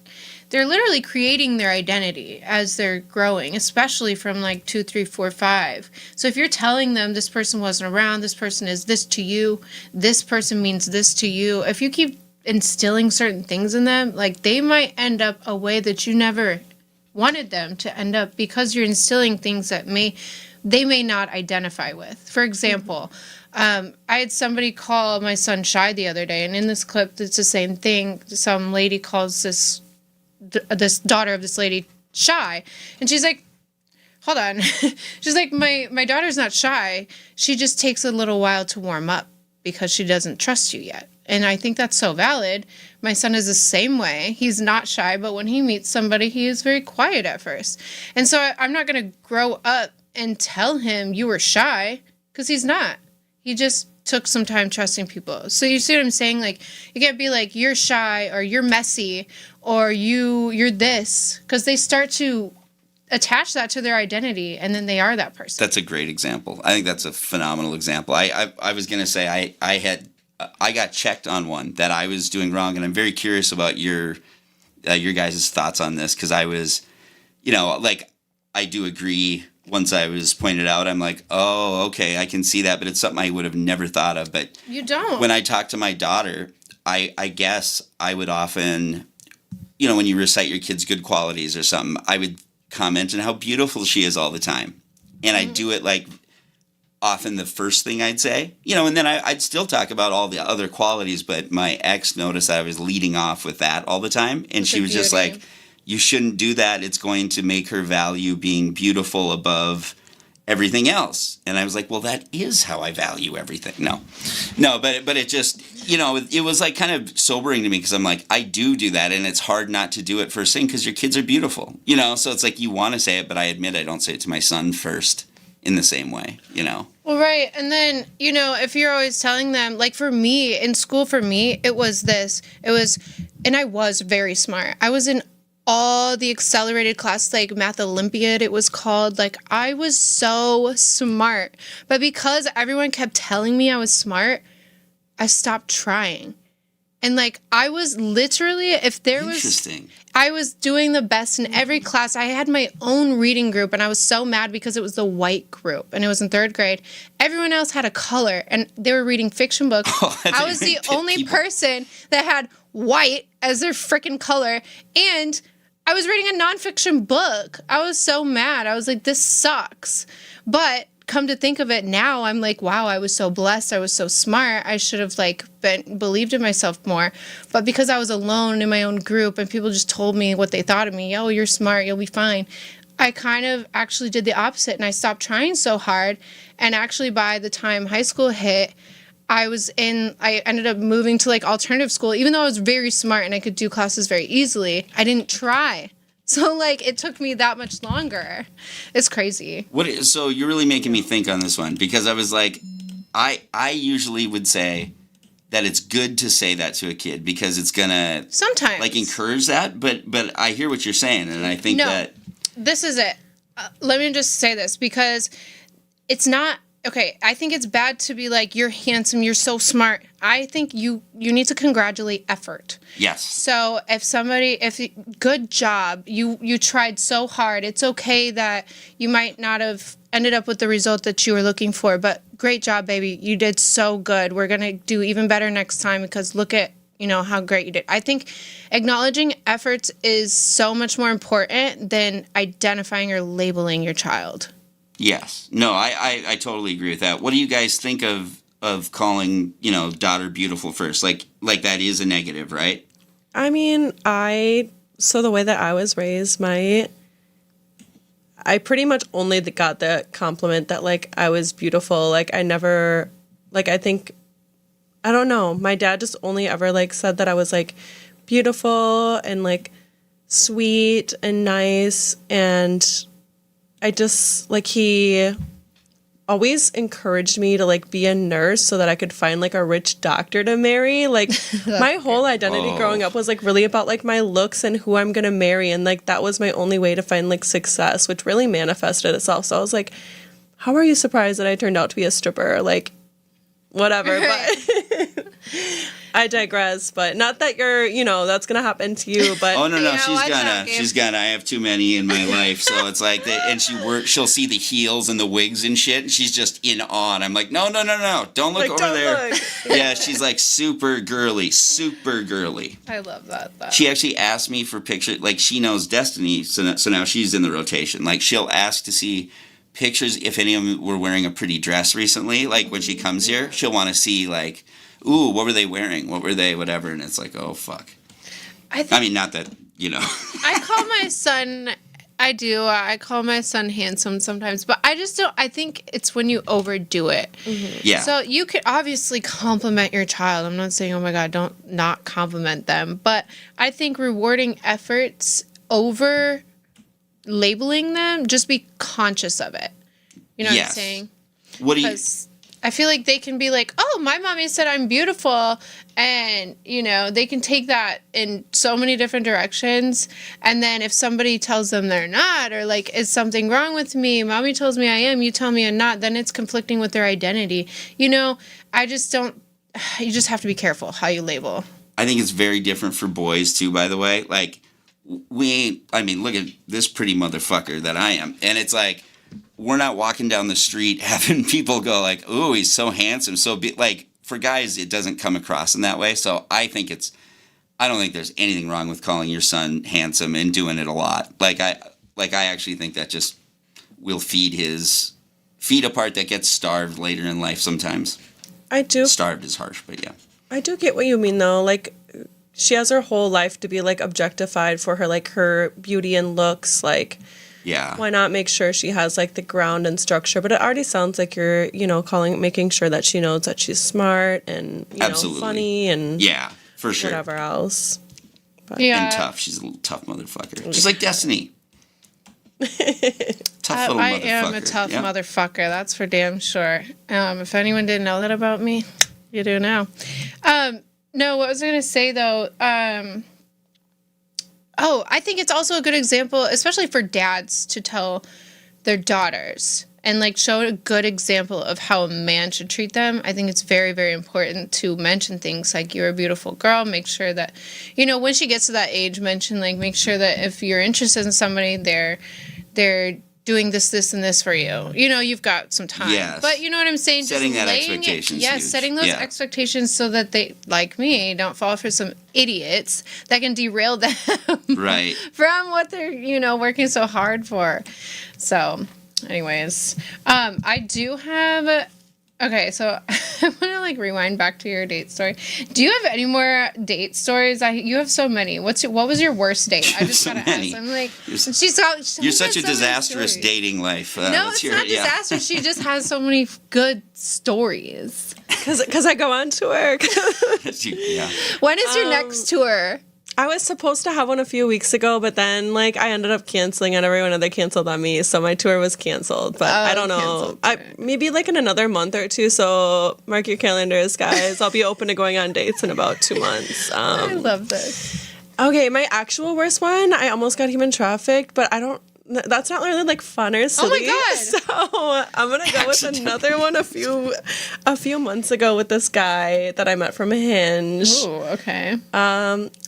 literally creating their identity as they're growing, especially from like 2, 3, 4, 5. So if you're telling them this person wasn't around, this person is this to you, this person means this to you, if you keep instilling certain things in them, like they might end up a way that you never wanted them to end up, because you're instilling things that they may not identify with. For example, I had somebody call my son shy the other day, and in this clip, it's the same thing. Some lady calls this daughter of this lady shy, and she's like, hold on. She's like, my daughter's not shy, she just takes a little while to warm up because she doesn't trust you yet. And I think that's so valid. My son is the same way. He's not shy, but when he meets somebody, he is very quiet at first. And so I'm not going to grow up and tell him you were shy, because he's not. He just took some time trusting people. So you see what I'm saying? Like, you can't be like, you're shy or you're messy or you're this, because they start to attach that to their identity, and then they are that person. That's a great example. I think that's a phenomenal example. I was going to say I got checked on one that I was doing wrong, and I'm very curious about your guys' thoughts on this, because I was, you know, like, I do agree. Once I was pointed out, I'm like, oh, okay, I can see that, but it's something I would have never thought of. But you don't. When I talk to my daughter, I guess I would often, you know, when you recite your kid's good qualities or something, I would comment on how beautiful she is all the time. And I do it like often the first thing I'd say, you know, and then I'd still talk about all the other qualities, but my ex noticed I was leading off with that all the time. And she was just like, you shouldn't do that. It's going to make her value being beautiful above everything else. And I was like, well, that is how I value everything. No, but it just, you know, it was like kind of sobering to me, because I'm like, I do that. And it's hard not to do it first thing, because your kids are beautiful, you know? So it's like, you want to say it, but I admit I don't say it to my son first in the same way, you know? Well, right. And then, you know, if you're always telling them, like for me, in school, it was, and I was very smart. I was in all the accelerated class, like Math Olympiad, it was called. Like, I was so smart. But because everyone kept telling me I was smart, I stopped trying. And like, I was literally, if there was, Interesting. I was doing the best in every class. I had my own reading group, and I was so mad because it was the white group, and it was in 3rd grade. Everyone else had a color, and they were reading fiction books. I was the only person that had white as their freaking color, and I was reading a nonfiction book. I was so mad. I was like, this sucks. But come to think of it now, I'm like, wow, I was so blessed. I was so smart. I should have like believed in myself more. But because I was alone in my own group and people just told me what they thought of me, oh, you're smart, you'll be fine, I kind of actually did the opposite, and I stopped trying so hard. And actually by the time high school hit, I ended up moving to like alternative school. Even though I was very smart and I could do classes very easily, I didn't try. So, like, it took me that much longer. It's crazy. So you're really making me think on this one, because I was like, I usually would say that it's good to say that to a kid because it's gonna sometimes like encourage that. But I hear what you're saying, and I think that this is it. Let me just say this, because it's not okay. I think it's bad to be like, you're handsome, you're so smart. I think you need to congratulate effort. Yes. So good job, you tried so hard. It's okay that you might not have ended up with the result that you were looking for, but great job, baby. You did so good. We're going to do even better next time because look at, how great you did. I think acknowledging efforts is so much more important than identifying or labeling your child. Yes. No, I totally agree with that. What do you guys think of calling, daughter beautiful first? Like that is a negative, right? I mean, so the way that I was raised, I pretty much only got the compliment that, like, I was beautiful. Like, I never, like, I don't know. My dad just only ever, like, said that I was, like, beautiful and, like, sweet and nice. And I just, like, he always encouraged me to, like, be a nurse so that I could find, like, a rich doctor to marry. Like, my whole identity growing up was, like, really about, like, my looks and who I'm gonna marry, and, like, that was my only way to find, like, success, which really manifested itself. So I was like, how are you surprised that I turned out to be a stripper? Like, whatever. But I digress. But not that you're, that's gonna happen to you, but oh no, she's gonna. I have too many in my life, so it's like and she'll see the heels and the wigs and shit, and she's just in awe. And I'm like, no, don't look over there. Look. Yeah, she's like super girly. I love that though. She actually asked me for pictures. Like, she knows Destiny, so now she's in the rotation. Like, she'll ask to see pictures if any of them were wearing a pretty dress recently. Like, when she comes here, she'll want to see, like, ooh, what were they wearing? What were they, whatever. And it's like, oh, fuck. I mean, not that, I call my son, I call my son handsome sometimes, but I think it's when you overdo it. Mm-hmm. Yeah. So you could obviously compliment your child. I'm not saying, oh my God, don't not compliment them. But I think rewarding efforts over labeling them, just be conscious of it. You know what I'm saying? Because I feel like they can be like, oh, my mommy said I'm beautiful, and they can take that in so many different directions. And then if somebody tells them they're not, or like, is something wrong with me, mommy tells me I am, you tell me I'm not, then it's conflicting with their identity. I just don't, you just have to be careful how you label. I think it's very different for boys too, by the way. Like, look at this pretty motherfucker that I am. And it's like, we're not walking down the street having people go like, ooh, he's so handsome. So, like, for guys, it doesn't come across in that way. So I don't think there's anything wrong with calling your son handsome and doing it a lot. I actually think that just will feed a part that gets starved later in life sometimes. I do. Starved is harsh, but yeah. I do get what you mean, though. Like, she has her whole life to be, like, objectified for her, like, her beauty and looks. Like, yeah, why not make sure she has, like, the ground and structure? But it already sounds like you're, making sure that she knows that she's smart and, funny and yeah, for sure, whatever else. But, yeah, and tough. She's a little tough motherfucker, just like Destiny. Tough little motherfucker. I am a tough motherfucker. That's for damn sure. If anyone didn't know that about me, you do now. No, what was I going to say, though? I think it's also a good example, especially for dads, to tell their daughters and like show a good example of how a man should treat them. I think it's very, very important to mention things like you're a beautiful girl. Make sure that, you know, when she gets to that age, mention like make sure that if you're interested in somebody, they're doing this, and this for you. You know, you've got some time. Yes. But you know what I'm saying? Setting just that expectation. Yes, setting those expectations so that they, like me, don't fall for some idiots that can derail them right. from what they're, you know, working so hard for. So, anyways, I do have... Okay, so I want to like rewind back to your date story. Do you have any more date stories? You have so many. What was your worst date? I just so gotta many. ask. I'm like, you're such a disastrous dating life. No, it's not disastrous. She just has so many good stories. Because I go on tour. yeah. When is your next tour? I was supposed to have one a few weeks ago, but then like I ended up canceling and everyone other canceled on me, so my tour was canceled. But I don't know. Maybe like in another month or two, so mark your calendars, guys. I'll be open to going on dates in about 2 months. I love this. Okay, my actual worst one, I almost got human trafficked, but that's not really like fun or silly. Oh my God. So I'm gonna go with another one a few months ago with this guy that I met from Hinge. Ooh, okay.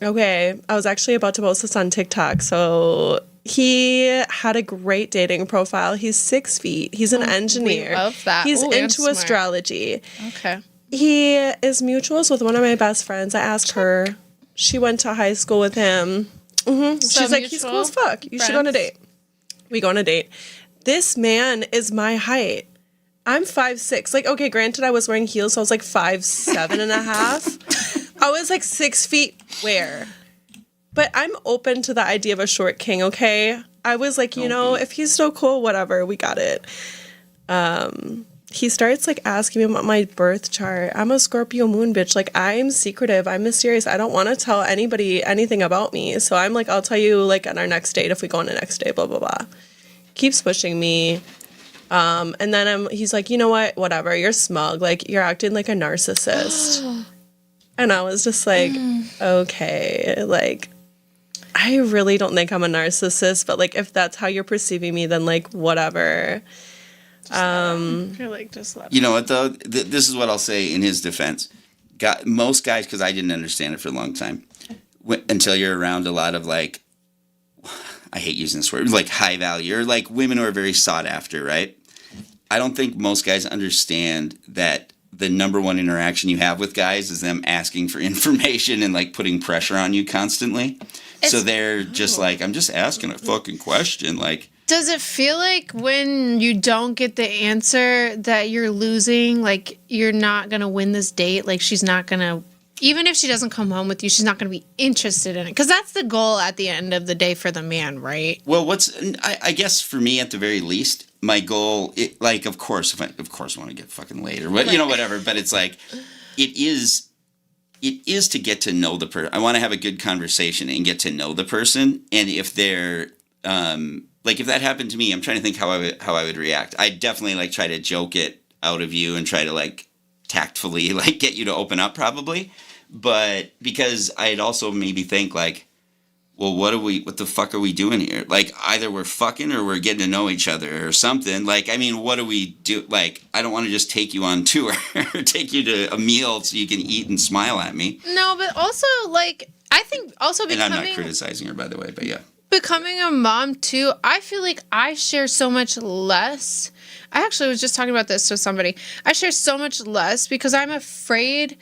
Okay. I was actually about to post this on TikTok. So he had a great dating profile. He's 6 feet. He's an engineer. We love that. He's Ooh, into astrology. Okay. He is mutuals with one of my best friends. I asked her. She went to high school with him. Mm-hmm. So she's like, he's cool as fuck. You should go on a date. We go on a date. This man is my height. I'm 5'6". Like, okay, granted, I was wearing heels, so I was like 5'7" and a half. I was like 6 feet where? But I'm open to the idea of a short king, okay? I was like, you know, if he's so cool, whatever, we got it. He starts like asking me about my birth chart. I'm a Scorpio moon, bitch. Like, I'm secretive. I'm mysterious. I don't want to tell anybody anything about me. So I'm like, I'll tell you like on our next date if we go on the next date, blah, blah, blah. Keeps pushing me. And then he's like, you know what? Whatever. You're smug. Like, you're acting like a narcissist. And I was just like, okay. Like, I really don't think I'm a narcissist. But like, if that's how you're perceiving me, then like, whatever. You're like, just let You know what though? This is what I'll say in his defense. Most guys, because I didn't understand it for a long time, until you're around a lot of like, I hate using this word, like high value or like women who are very sought after, right? I don't think most guys understand that the number one interaction you have with guys is them asking for information and like putting pressure on you constantly. So they're just like, I'm just asking a fucking question, like. Does it feel like when you don't get the answer that you're losing, like you're not going to win this date? Like she's not going to, even if she doesn't come home with you, she's not going to be interested in it. Because that's the goal at the end of the day for the man, right? Well, I guess for me at the very least, my goal, like, of course, I want to get fucking laid or what, you know, whatever. But it's like, it is to get to know the person. I want to have a good conversation and get to know the person. And if they're, like if that happened to me, I'm trying to think how I would react. I'd definitely like try to joke it out of you and try to like tactfully like get you to open up probably. But because I'd also maybe think like, well, what the fuck are we doing here? Like either we're fucking or we're getting to know each other or something. Like, I mean, what do we do? Like, I don't want to just take you on tour or take you to a meal so you can eat and smile at me. No, but also like, I think also becoming... And I'm not criticizing her, by the way, but yeah. Becoming a mom too, I feel like I share so much less. I actually was just talking about this with somebody. I share so much less because I'm afraid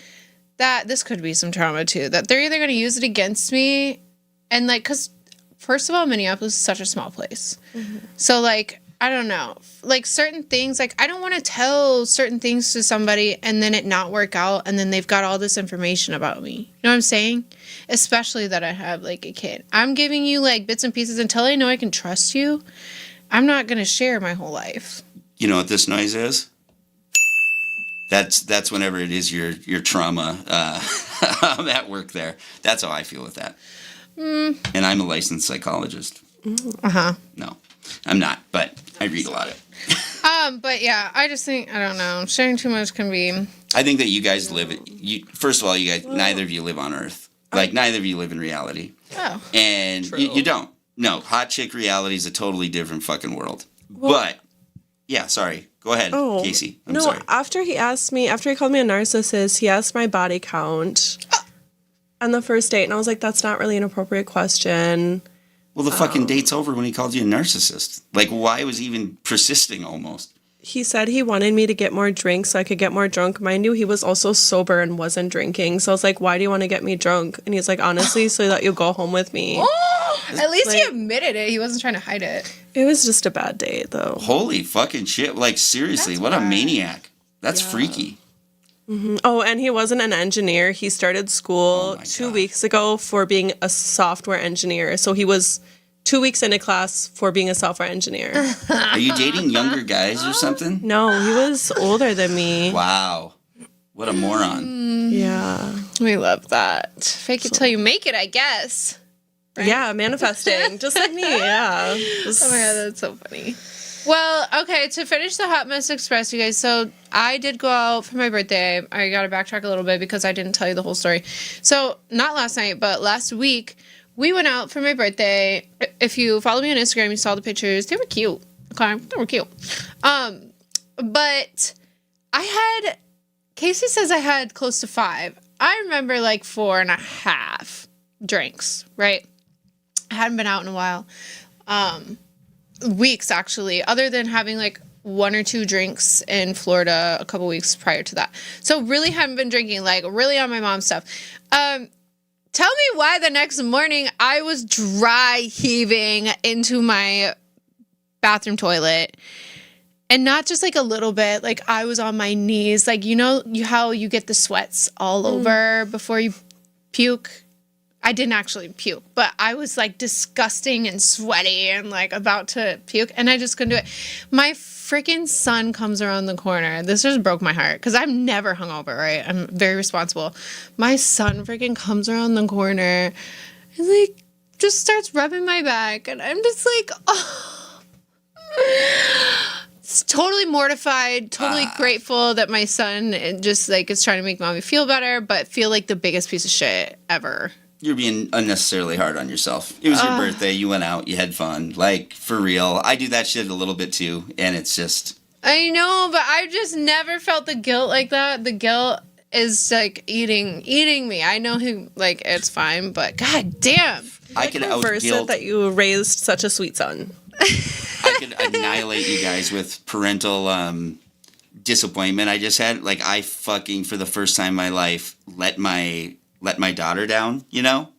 that this could be some trauma too, that they're either going to use it against me and like, because first of all, Minneapolis is such a small place. Mm-hmm. So like, I don't know, like certain things, like I don't want to tell certain things to somebody and then it not work out and then they've got all this information about me. You know what I'm saying? Especially that I have like a kid. I'm giving you like bits and pieces until I know I can trust you. I'm not going to share my whole life. You know what this noise is? That's whenever it is your trauma at work there. That's how I feel with that. And I'm a licensed psychologist. Uh-huh. No, I'm not, but I read a lot of it. But yeah, I just think, I don't know, sharing too much can be... I think that you guys first of all, you guys, neither of you live on Earth. Like, neither of you live in reality. Oh. And you don't. No, hot chick reality is a totally different fucking world. Well, but Yeah, sorry. Go ahead, Casey. I'm no, sorry. after he called me a narcissist, he asked my body count on the first date, and I was like, that's not really an appropriate question. Well, the fucking date's over when he called you a narcissist. Like, why was he even persisting almost? He said he wanted me to get more drinks so I could get more drunk. Mind you, he was also sober and wasn't drinking. So I was like, why do you want to get me drunk? And he's like, honestly, so that you'll go home with me. Oh, at least he admitted it. He wasn't trying to hide it. It was just a bad date, though. Holy fucking shit. Like, seriously, what a maniac. That's freaky. Mm-hmm. Oh, and he wasn't an engineer. He started school 2 weeks ago for being a software engineer. So he was 2 weeks into class for being a software engineer. Are you dating younger guys or something? No, he was older than me. Wow. What a moron. Yeah. We love that. Fake it till you make it, I guess. Right? Yeah, manifesting. Just like me, yeah. Oh my God, that's so funny. Well, okay, to finish the Hot Mess Express, you guys, so I did go out for my birthday. I got to backtrack a little bit because I didn't tell you the whole story. So, not last night, but last week, we went out for my birthday. If you follow me on Instagram, you saw the pictures. They were cute. Okay, they were cute. But Casey says I had close to 5. I remember like 4.5 drinks, right? I hadn't been out in a while. Weeks, actually, other than having like 1 or 2 drinks in Florida a couple weeks prior to that. So really haven't been drinking, like really on my mom's stuff. Tell me why the next morning I was dry heaving into my bathroom toilet. And not just like a little bit, like I was on my knees. Like, you know how you get the sweats all over before you puke? I didn't actually puke, but I was like disgusting and sweaty and like about to puke. And I just couldn't do it. My freaking son comes around the corner. This just broke my heart because I'm never hungover, right? I'm very responsible. My son freaking comes around the corner and like just starts rubbing my back. And I'm just like, oh. It's totally mortified, totally grateful that my son just like is trying to make mommy feel better, but feel like the biggest piece of shit ever. You're being unnecessarily hard on yourself. It was your birthday. You went out. You had fun. Like, for real. I do that shit a little bit, too. And it's just... I know, but I just never felt the guilt like that. The guilt is, like, eating me. I know like, it's fine, but god damn. I could reverse it that you raised such a sweet son. I could annihilate you guys with parental disappointment. I just had, like, I fucking, for the first time in my life, let my daughter down, you know?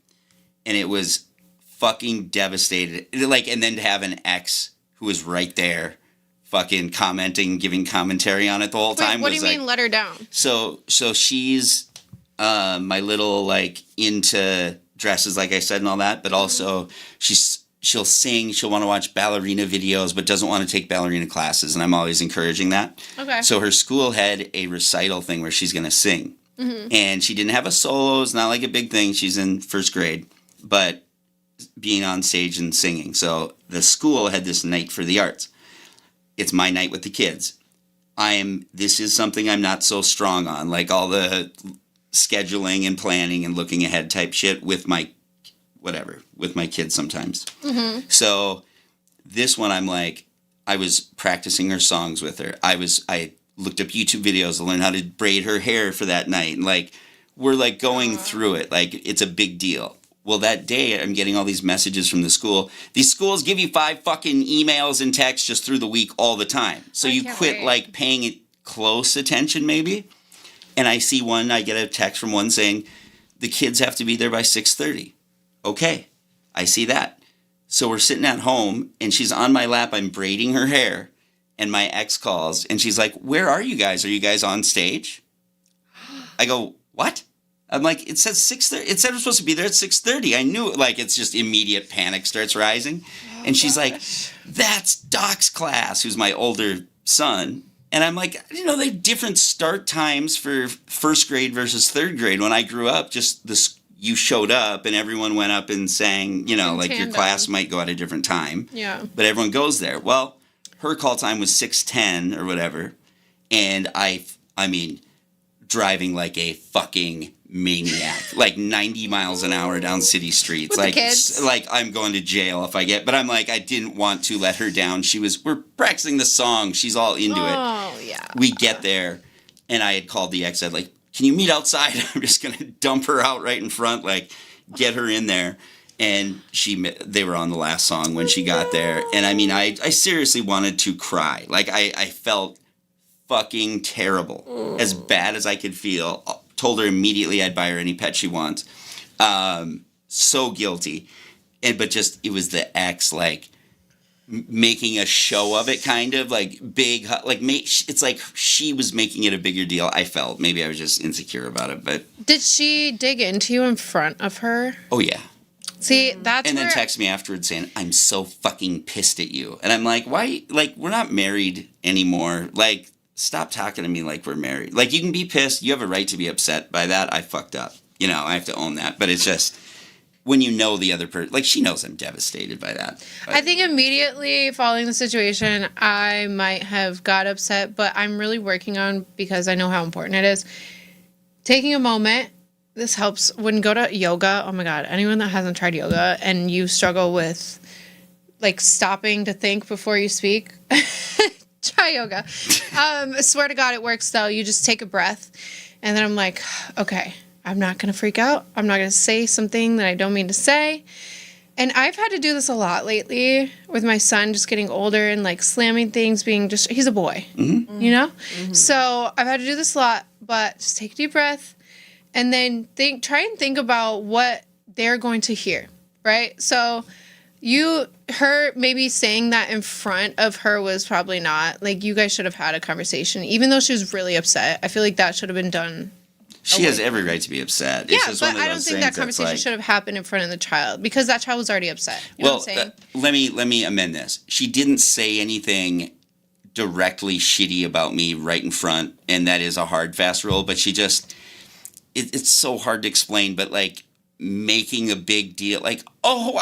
And it was fucking devastated. Like, and then to have an ex who was right there fucking commenting, giving commentary on it the whole time. What do you mean let her down? So she's my little, like, into dresses, like I said, and all that, but also she'll sing, she'll want to watch ballerina videos, but doesn't want to take ballerina classes, and I'm always encouraging that. Okay. So her school had a recital thing where she's going to sing. Mm-hmm. And she didn't have a solo. It's not like a big thing. She's in first grade. But being on stage and singing. So the school had this night for the arts. It's my night with the kids. This is something I'm not so strong on. Like all the scheduling and planning and looking ahead type shit with my kids sometimes. Mm-hmm. So this one I'm like, I was practicing her songs with her. I looked up YouTube videos to learn how to braid her hair for that night. And like, we're like going through it. Like, it's a big deal. Well, that day I'm getting all these messages from the school. These schools give you 5 fucking emails and texts just through the week all the time. So you quit like paying it close attention maybe. And I see one, I get a text from one saying, the kids have to be there by 6:30. Okay, I see that. So we're sitting at home and she's on my lap. I'm braiding her hair. And my ex calls, and she's like, where are you guys? Are you guys on stage? I go, what? I'm like, it says 6:30. It said we're supposed to be there at 6:30. I knew it. Like, it's just immediate panic starts rising. And she's like, that's Doc's class, who's my older son. And I'm like, you know, they have different start times for first grade versus third grade. When I grew up, just this, you showed up and everyone went up and sang, you know, in like tandem. Your class might go at a different time. Yeah. But everyone goes there. Well, her call time was 6:10 or whatever. And I mean, driving like a fucking maniac, like 90 miles an hour down city streets. With like, the kids. like I'm going to jail if I get, but I'm like, I didn't want to let her down. We're practicing the song. She's all into it. Oh, yeah. We get there and I had called the ex. I'd like, can you meet outside? I'm just going to dump her out right in front, like get her in there. And they were on the last song when she got there. And I mean, I seriously wanted to cry. Like I felt fucking terrible, as bad as I could feel. Told her immediately I'd buy her any pet she wants. So guilty. But just, it was the ex, like, making a show of it, kind of, like, big, like, it's like she was making it a bigger deal, I felt. Maybe I was just insecure about it, but... Did she dig into you in front of her? Oh, yeah. See, that's And then text me afterwards saying, I'm so fucking pissed at you. And I'm like, why? Like, we're not married anymore. Like, stop talking to me like we're married. Like, you can be pissed. You have a right to be upset by that. I fucked up. You know, I have to own that. But it's just, when you know the other person, like, she knows I'm devastated by that. But, I think immediately following the situation, I might have got upset, but I'm really working on, because I know how important it is, taking a moment. This helps. When you go to yoga, oh my God, anyone that hasn't tried yoga and you struggle with, like, stopping to think before you speak, try yoga. I swear to God, it works, though. You just take a breath, and then I'm like, okay, I'm not going to freak out. I'm not going to say something that I don't mean to say. And I've had to do this a lot lately with my son just getting older and, like, slamming things, he's a boy, you know? Mm-hmm. So I've had to do this a lot, but just take a deep breath and then try and think about what they're going to hear, right? So her maybe saying that in front of her was probably not, like, you guys should have had a conversation, even though she was really upset. I feel like that should have been done. She has every right to be upset. Yeah, it's just but one of I don't those think that things conversation like, should have happened in front of the child, because that child was already upset. You know what I'm saying? Let me amend this. She didn't say anything directly shitty about me right in front, and that is a hard, fast rule, but she just, it's so hard to explain, but, like, making a big deal, like, oh,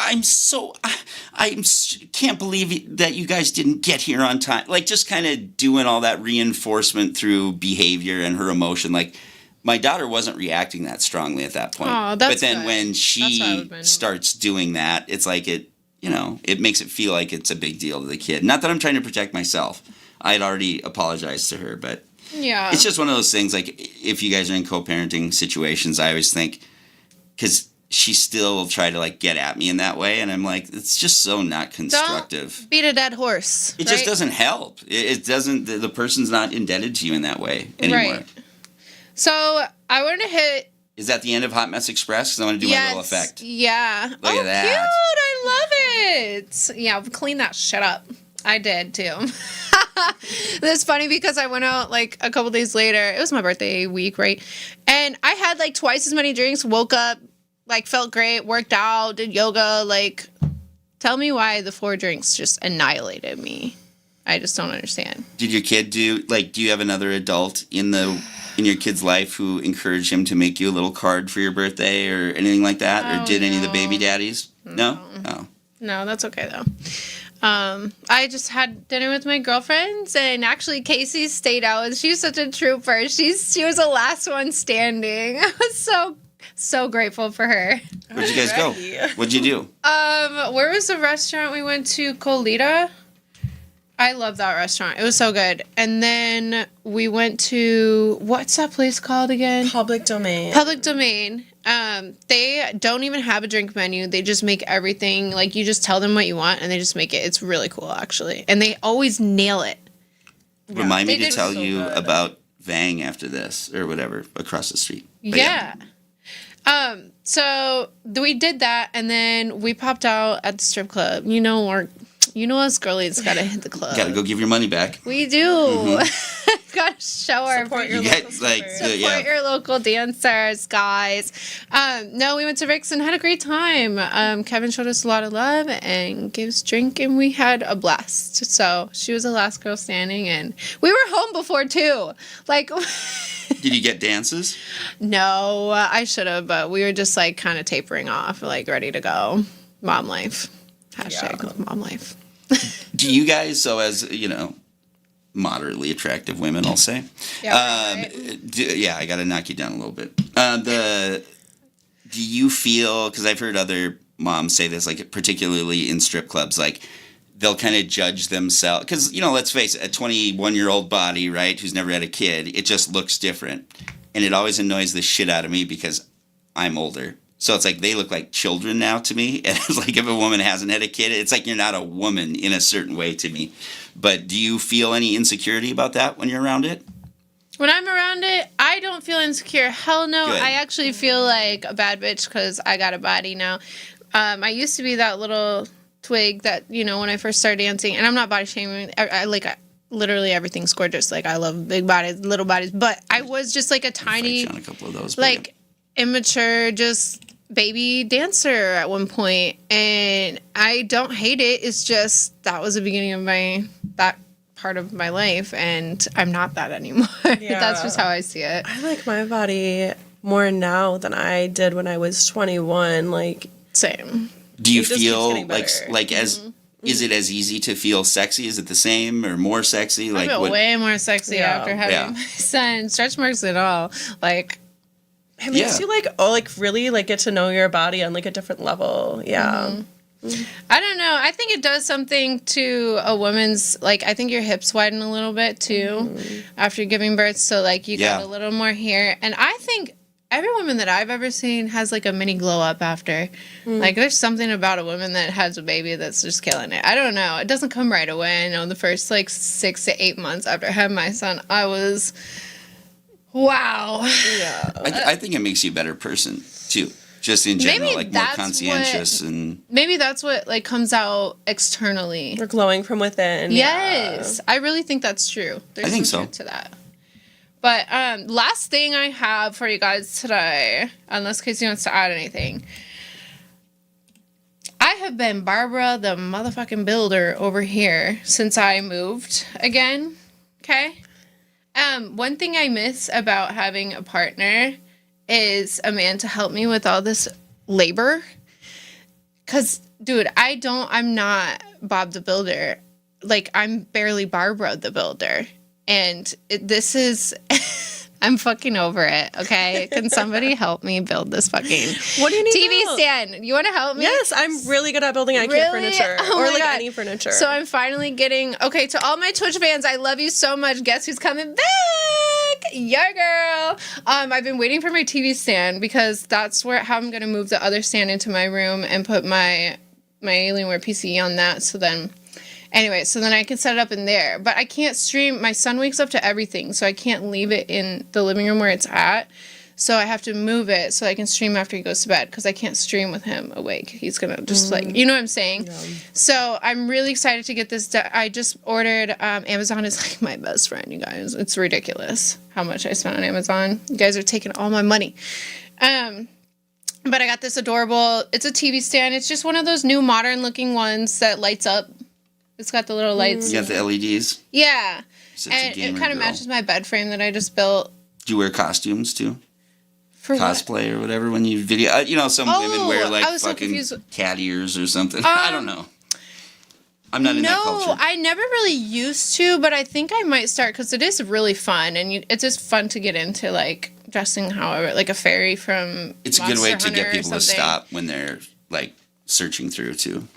can't believe that you guys didn't get here on time. Like, just kind of doing all that reinforcement through behavior and her emotion. Like, my daughter wasn't reacting that strongly at that point. Oh, that's but then good. when she starts doing that, it's like it makes it feel like it's a big deal to the kid. Not that I'm trying to protect myself. I had already apologized to her, but yeah, it's just one of those things, like, if you guys are in co-parenting situations, I always think, because she still will try to, like, get at me in that way, and I'm like, it's just so not constructive. Don't beat a dead horse. It just doesn't help. It doesn't, the person's not indebted to you in that way anymore. Right. So I wanted to hit. Is that the end of Hot Mess Express? Because I want to do my little effect. Yeah. Look at that. Cute. I love it. Yeah, clean that shit up. I did too. That's funny because I went out like a couple days later. It was my birthday week, right? And I had like twice as many drinks, woke up, like felt great, worked out, did yoga. Like, tell me why the 4 drinks just annihilated me. I just don't understand. Did your kid do you have another adult in your kid's life who encouraged him to make you a little card for your birthday or anything like that? Or did any of the baby daddies? No? Oh. No, that's okay though. I just had dinner with my girlfriends, and actually Kaci stayed out, and she's such a trooper. She was the last one standing. I was so grateful for her. Where'd you guys go? What'd you do? Where was the restaurant we went to? Colita. I love that restaurant. It was so good. And then we went to, what's that place called again? Public Domain. Public Domain. They don't even have a drink menu. They just make everything, like, you just tell them what you want and they just make it. It's really cool, actually. And they always nail it. Remind me to tell you about Vang after this, or whatever, across the street. But yeah. So we did that, and then we popped out at the strip club. You know us girlies gotta hit the club. Gotta go give your money back. We do. Mm-hmm. Gotta show our support your local dancers, guys. No, we went to Rick's and had a great time. Kevin showed us a lot of love and gave us drink, and we had a blast. So she was the last girl standing, and we were home before too. Like, did you get dances? No, I should have, but we were just like kind of tapering off, like ready to go. Mom life. Hashtag mom life. Do you guys, so as you know, moderately attractive women, I'll say. Yeah, right. I got to knock you down a little bit. Do you feel, because I've heard other moms say this, like particularly in strip clubs, like they'll kind of judge themselves. Because, let's face it, a 21-year-old body, right, who's never had a kid, it just looks different. And it always annoys the shit out of me because I'm older. So it's like they look like children now to me. And it's like if a woman hasn't had a kid, it's like you're not a woman in a certain way to me. But do you feel any insecurity about that when you're around it? When I'm around it, I don't feel insecure. Hell no. Good. I actually feel like a bad bitch because I got a body now. I used to be that little twig that, when I first started dancing. And I'm not body shaming. I literally everything's gorgeous. Like, I love big bodies, little bodies. But I was just like a tiny, on a couple of those, immature, just baby dancer at one point. And I don't hate it. It's just that was the beginning of that part of my life. And I'm not that anymore. Yeah. That's just how I see it. I like my body more now than I did when I was 21. Like, same. Do you it just feel keeps getting better. as is it as easy to feel sexy? Is it the same or more sexy? I feel way more sexy after having Yeah. my son. Stretch marks and all. Like, it makes you really get to know your body on like a different level. Yeah. I don't know. I think it does something to a woman's, I think your hips widen a little bit too after giving birth. So you got a little more hair. And I think every woman that I've ever seen has a mini glow up after. There's something about a woman that has a baby that's just killing it. I don't know. It doesn't come right away. I know the first 6 to 8 months after I had my son, I was, wow. Yeah. I think it makes you a better person too. Just in general, more conscientious and maybe that's what comes out externally. We're glowing from within. Yes, I really think that's true. There's I think some truth to that. But last thing I have for you guys today, unless Kaci wants to add anything, I have been Barbara the motherfucking builder over here since I moved again. Okay. One thing I miss about having a partner is a man to help me with all this labor. Cause, dude, I'm not Bob the Builder. I'm barely Barbara the Builder. And this is, I'm fucking over it, okay? Can somebody help me build this fucking What do you need TV help? stand? You want to help me? Yes, I'm really good at building IKEA furniture. Oh or my God. any furniture. So I'm finally getting, okay, to all my Twitch fans, I love you so much. Guess who's coming back? Yeah, girl. I've been waiting for my TV stand because that's how I'm going to move the other stand into my room and put my Alienware PC on that. So then I can set it up in there. But I can't stream. My son wakes up to everything, so I can't leave it in the living room where it's at. So I have to move it so I can stream after he goes to bed because I can't stream with him awake. He's going to just you know what I'm saying? Yeah. So I'm really excited to get this done. I just ordered, Amazon is my best friend, you guys. It's ridiculous how much I spent on Amazon. You guys are taking all my money. But I got this adorable, it's a TV stand. It's just one of those new modern looking ones that lights up. It's got the little lights. You got the LEDs? Yeah. And it kind of matches my bed frame that I just built. Do you wear costumes too? For cosplay or whatever when you video? Some women wear fucking cat ears or something. I don't know. I'm not in that culture. No, I never really used to, but I think I might start because it is really fun and it's just fun to get into dressing however, like a fairy from It's a good way to get people to stop when they're searching through too.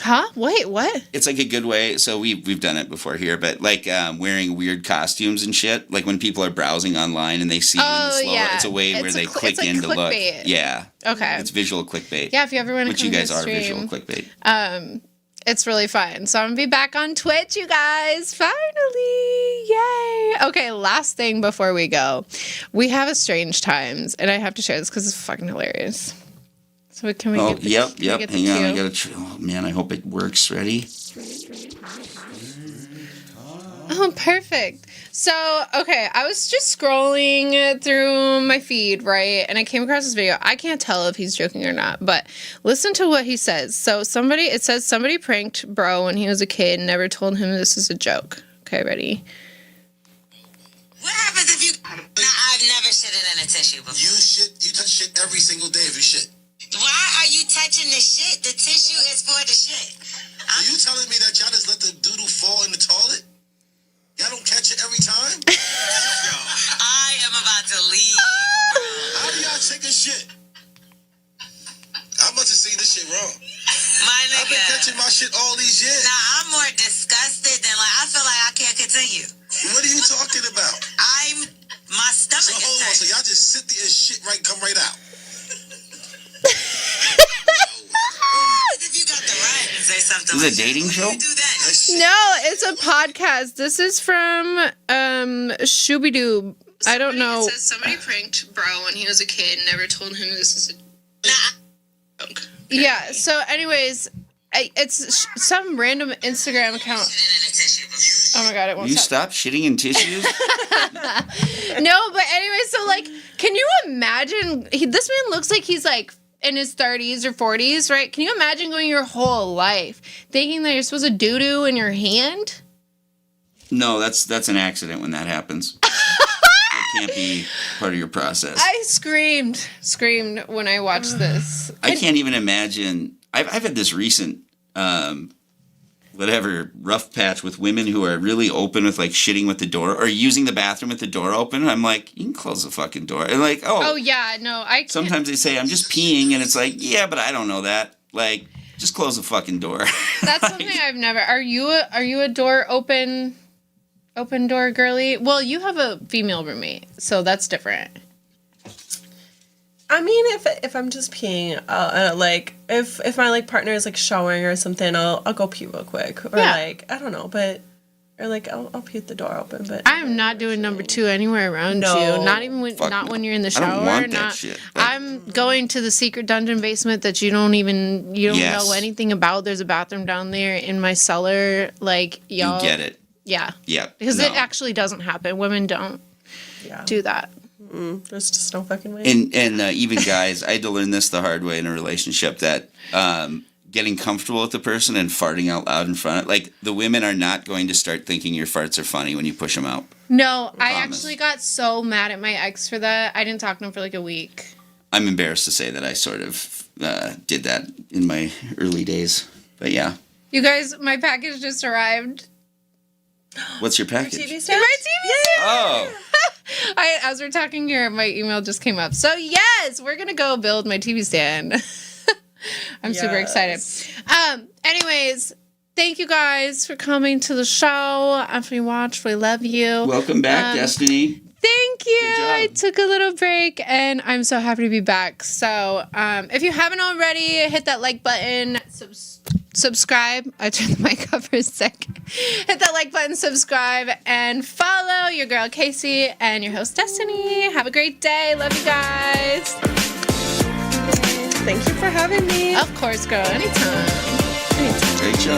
Huh? Wait, what? It's a good way. So we've done it before here, but wearing weird costumes and shit. Like when people are browsing online and they see you in the slow. Yeah. It's a way where they click in to look. Yeah. Okay. It's visual clickbait. Yeah, if you ever want to come you guys to are stream, visual clickbait. It's really fun. So I'm gonna be back on Twitch, you guys. Finally. Yay. Okay, last thing before we go. We have a Strange Times, and I have to share this because it's fucking hilarious. So can we get the Yep. Hang on, I gotta. Oh man, I hope it works. Ready? Oh, perfect. So, okay, I was just scrolling through my feed, right? And I came across this video. I can't tell if he's joking or not, but listen to what he says. So it says somebody pranked bro when he was a kid and never told him this is a joke. Okay, ready? What happens if you... No, I've never shitted in a tissue before. You touch shit every single day if you shit. Why are you touching the shit? The tissue is for the shit. Are you telling me that y'all just let the doodle fall in the toilet? Y'all don't catch it every time? Yo, I am about to leave. How do y'all take a shit? I must have seen this shit wrong. My I've been nigga. catching my shit all these years. Nah, I'm more disgusted than like, I feel like I can't continue. What are you talking about? My stomach So is hold on, so turning. y'all just sit there and shit right, come right out. If you got the right to say something Is it like a dating that, show? what do you do then? That shit. No, it's a podcast. This is from Shooby-Doo. I don't know. It says somebody pranked bro when he was a kid and never told him this is a Nah, joke. Yeah, so anyways, it's some random Instagram account. Oh my god, it won't You stop. stop shitting in tissues? No, but anyway, so like, can you imagine? This man looks like he's like in his 30s or 40s, right? Can you imagine going your whole life thinking that you're supposed to doo-doo in your hand? No, that's an accident when that happens. That can't be part of your process. I screamed when I watched this. I can't even imagine. I've had this recent, rough patch with women who are really open with like shitting with the door or using the bathroom with the door open. I'm like, you can close the fucking door. And like, Oh yeah, no, I can't. sometimes they say I'm just peeing, and it's like, yeah, but I don't know that. Like, just close the fucking door. That's something I've never. Are you a door open door girly? Well, you have a female roommate, so that's different. I mean, if I'm just peeing, like if my like partner is like showering or something, I'll go pee real quick, or Yeah. like I don't know, but or like I'll pee with the door open. But I am not doing number 2 anywhere around No. you. Not even when Fuck not no. when you're in the I shower. don't want that not, shit. Like- I'm going to the secret dungeon basement that you don't Yes. know anything about. There's a bathroom down there in my cellar. Like y'all You get it. Yeah. Yeah. Because no. it actually doesn't happen. Women don't yeah, do that. there's just no fucking way. And even guys, I had to learn this the hard way in a relationship that getting comfortable with the person and farting out loud in front of, like, the women are not going to start thinking your farts are funny when you push them out. No, I Promise. actually got so mad at my ex for that. I didn't talk to him for like a week. I'm embarrassed to say that I sort of did that in my early days. But yeah. You guys, my package just arrived. What's your package? TV stand? My TV stand. Oh, As we're talking here, my email just came up. So yes, we're gonna go build my TV stand. I'm super excited. Anyways, thank you guys for coming to the show. After you watched, we love you. welcome back, Destiny. Thank you. Good job. I took a little break and I'm so happy to be back. So if you haven't already, hit that like button, subscribe. I turned the mic up for a second. Hit that like button, subscribe, and follow your girl Kaci and your host Destiny. Have a great day. Love you guys. Thank you for having me. Of course, girl. Anytime. Great show.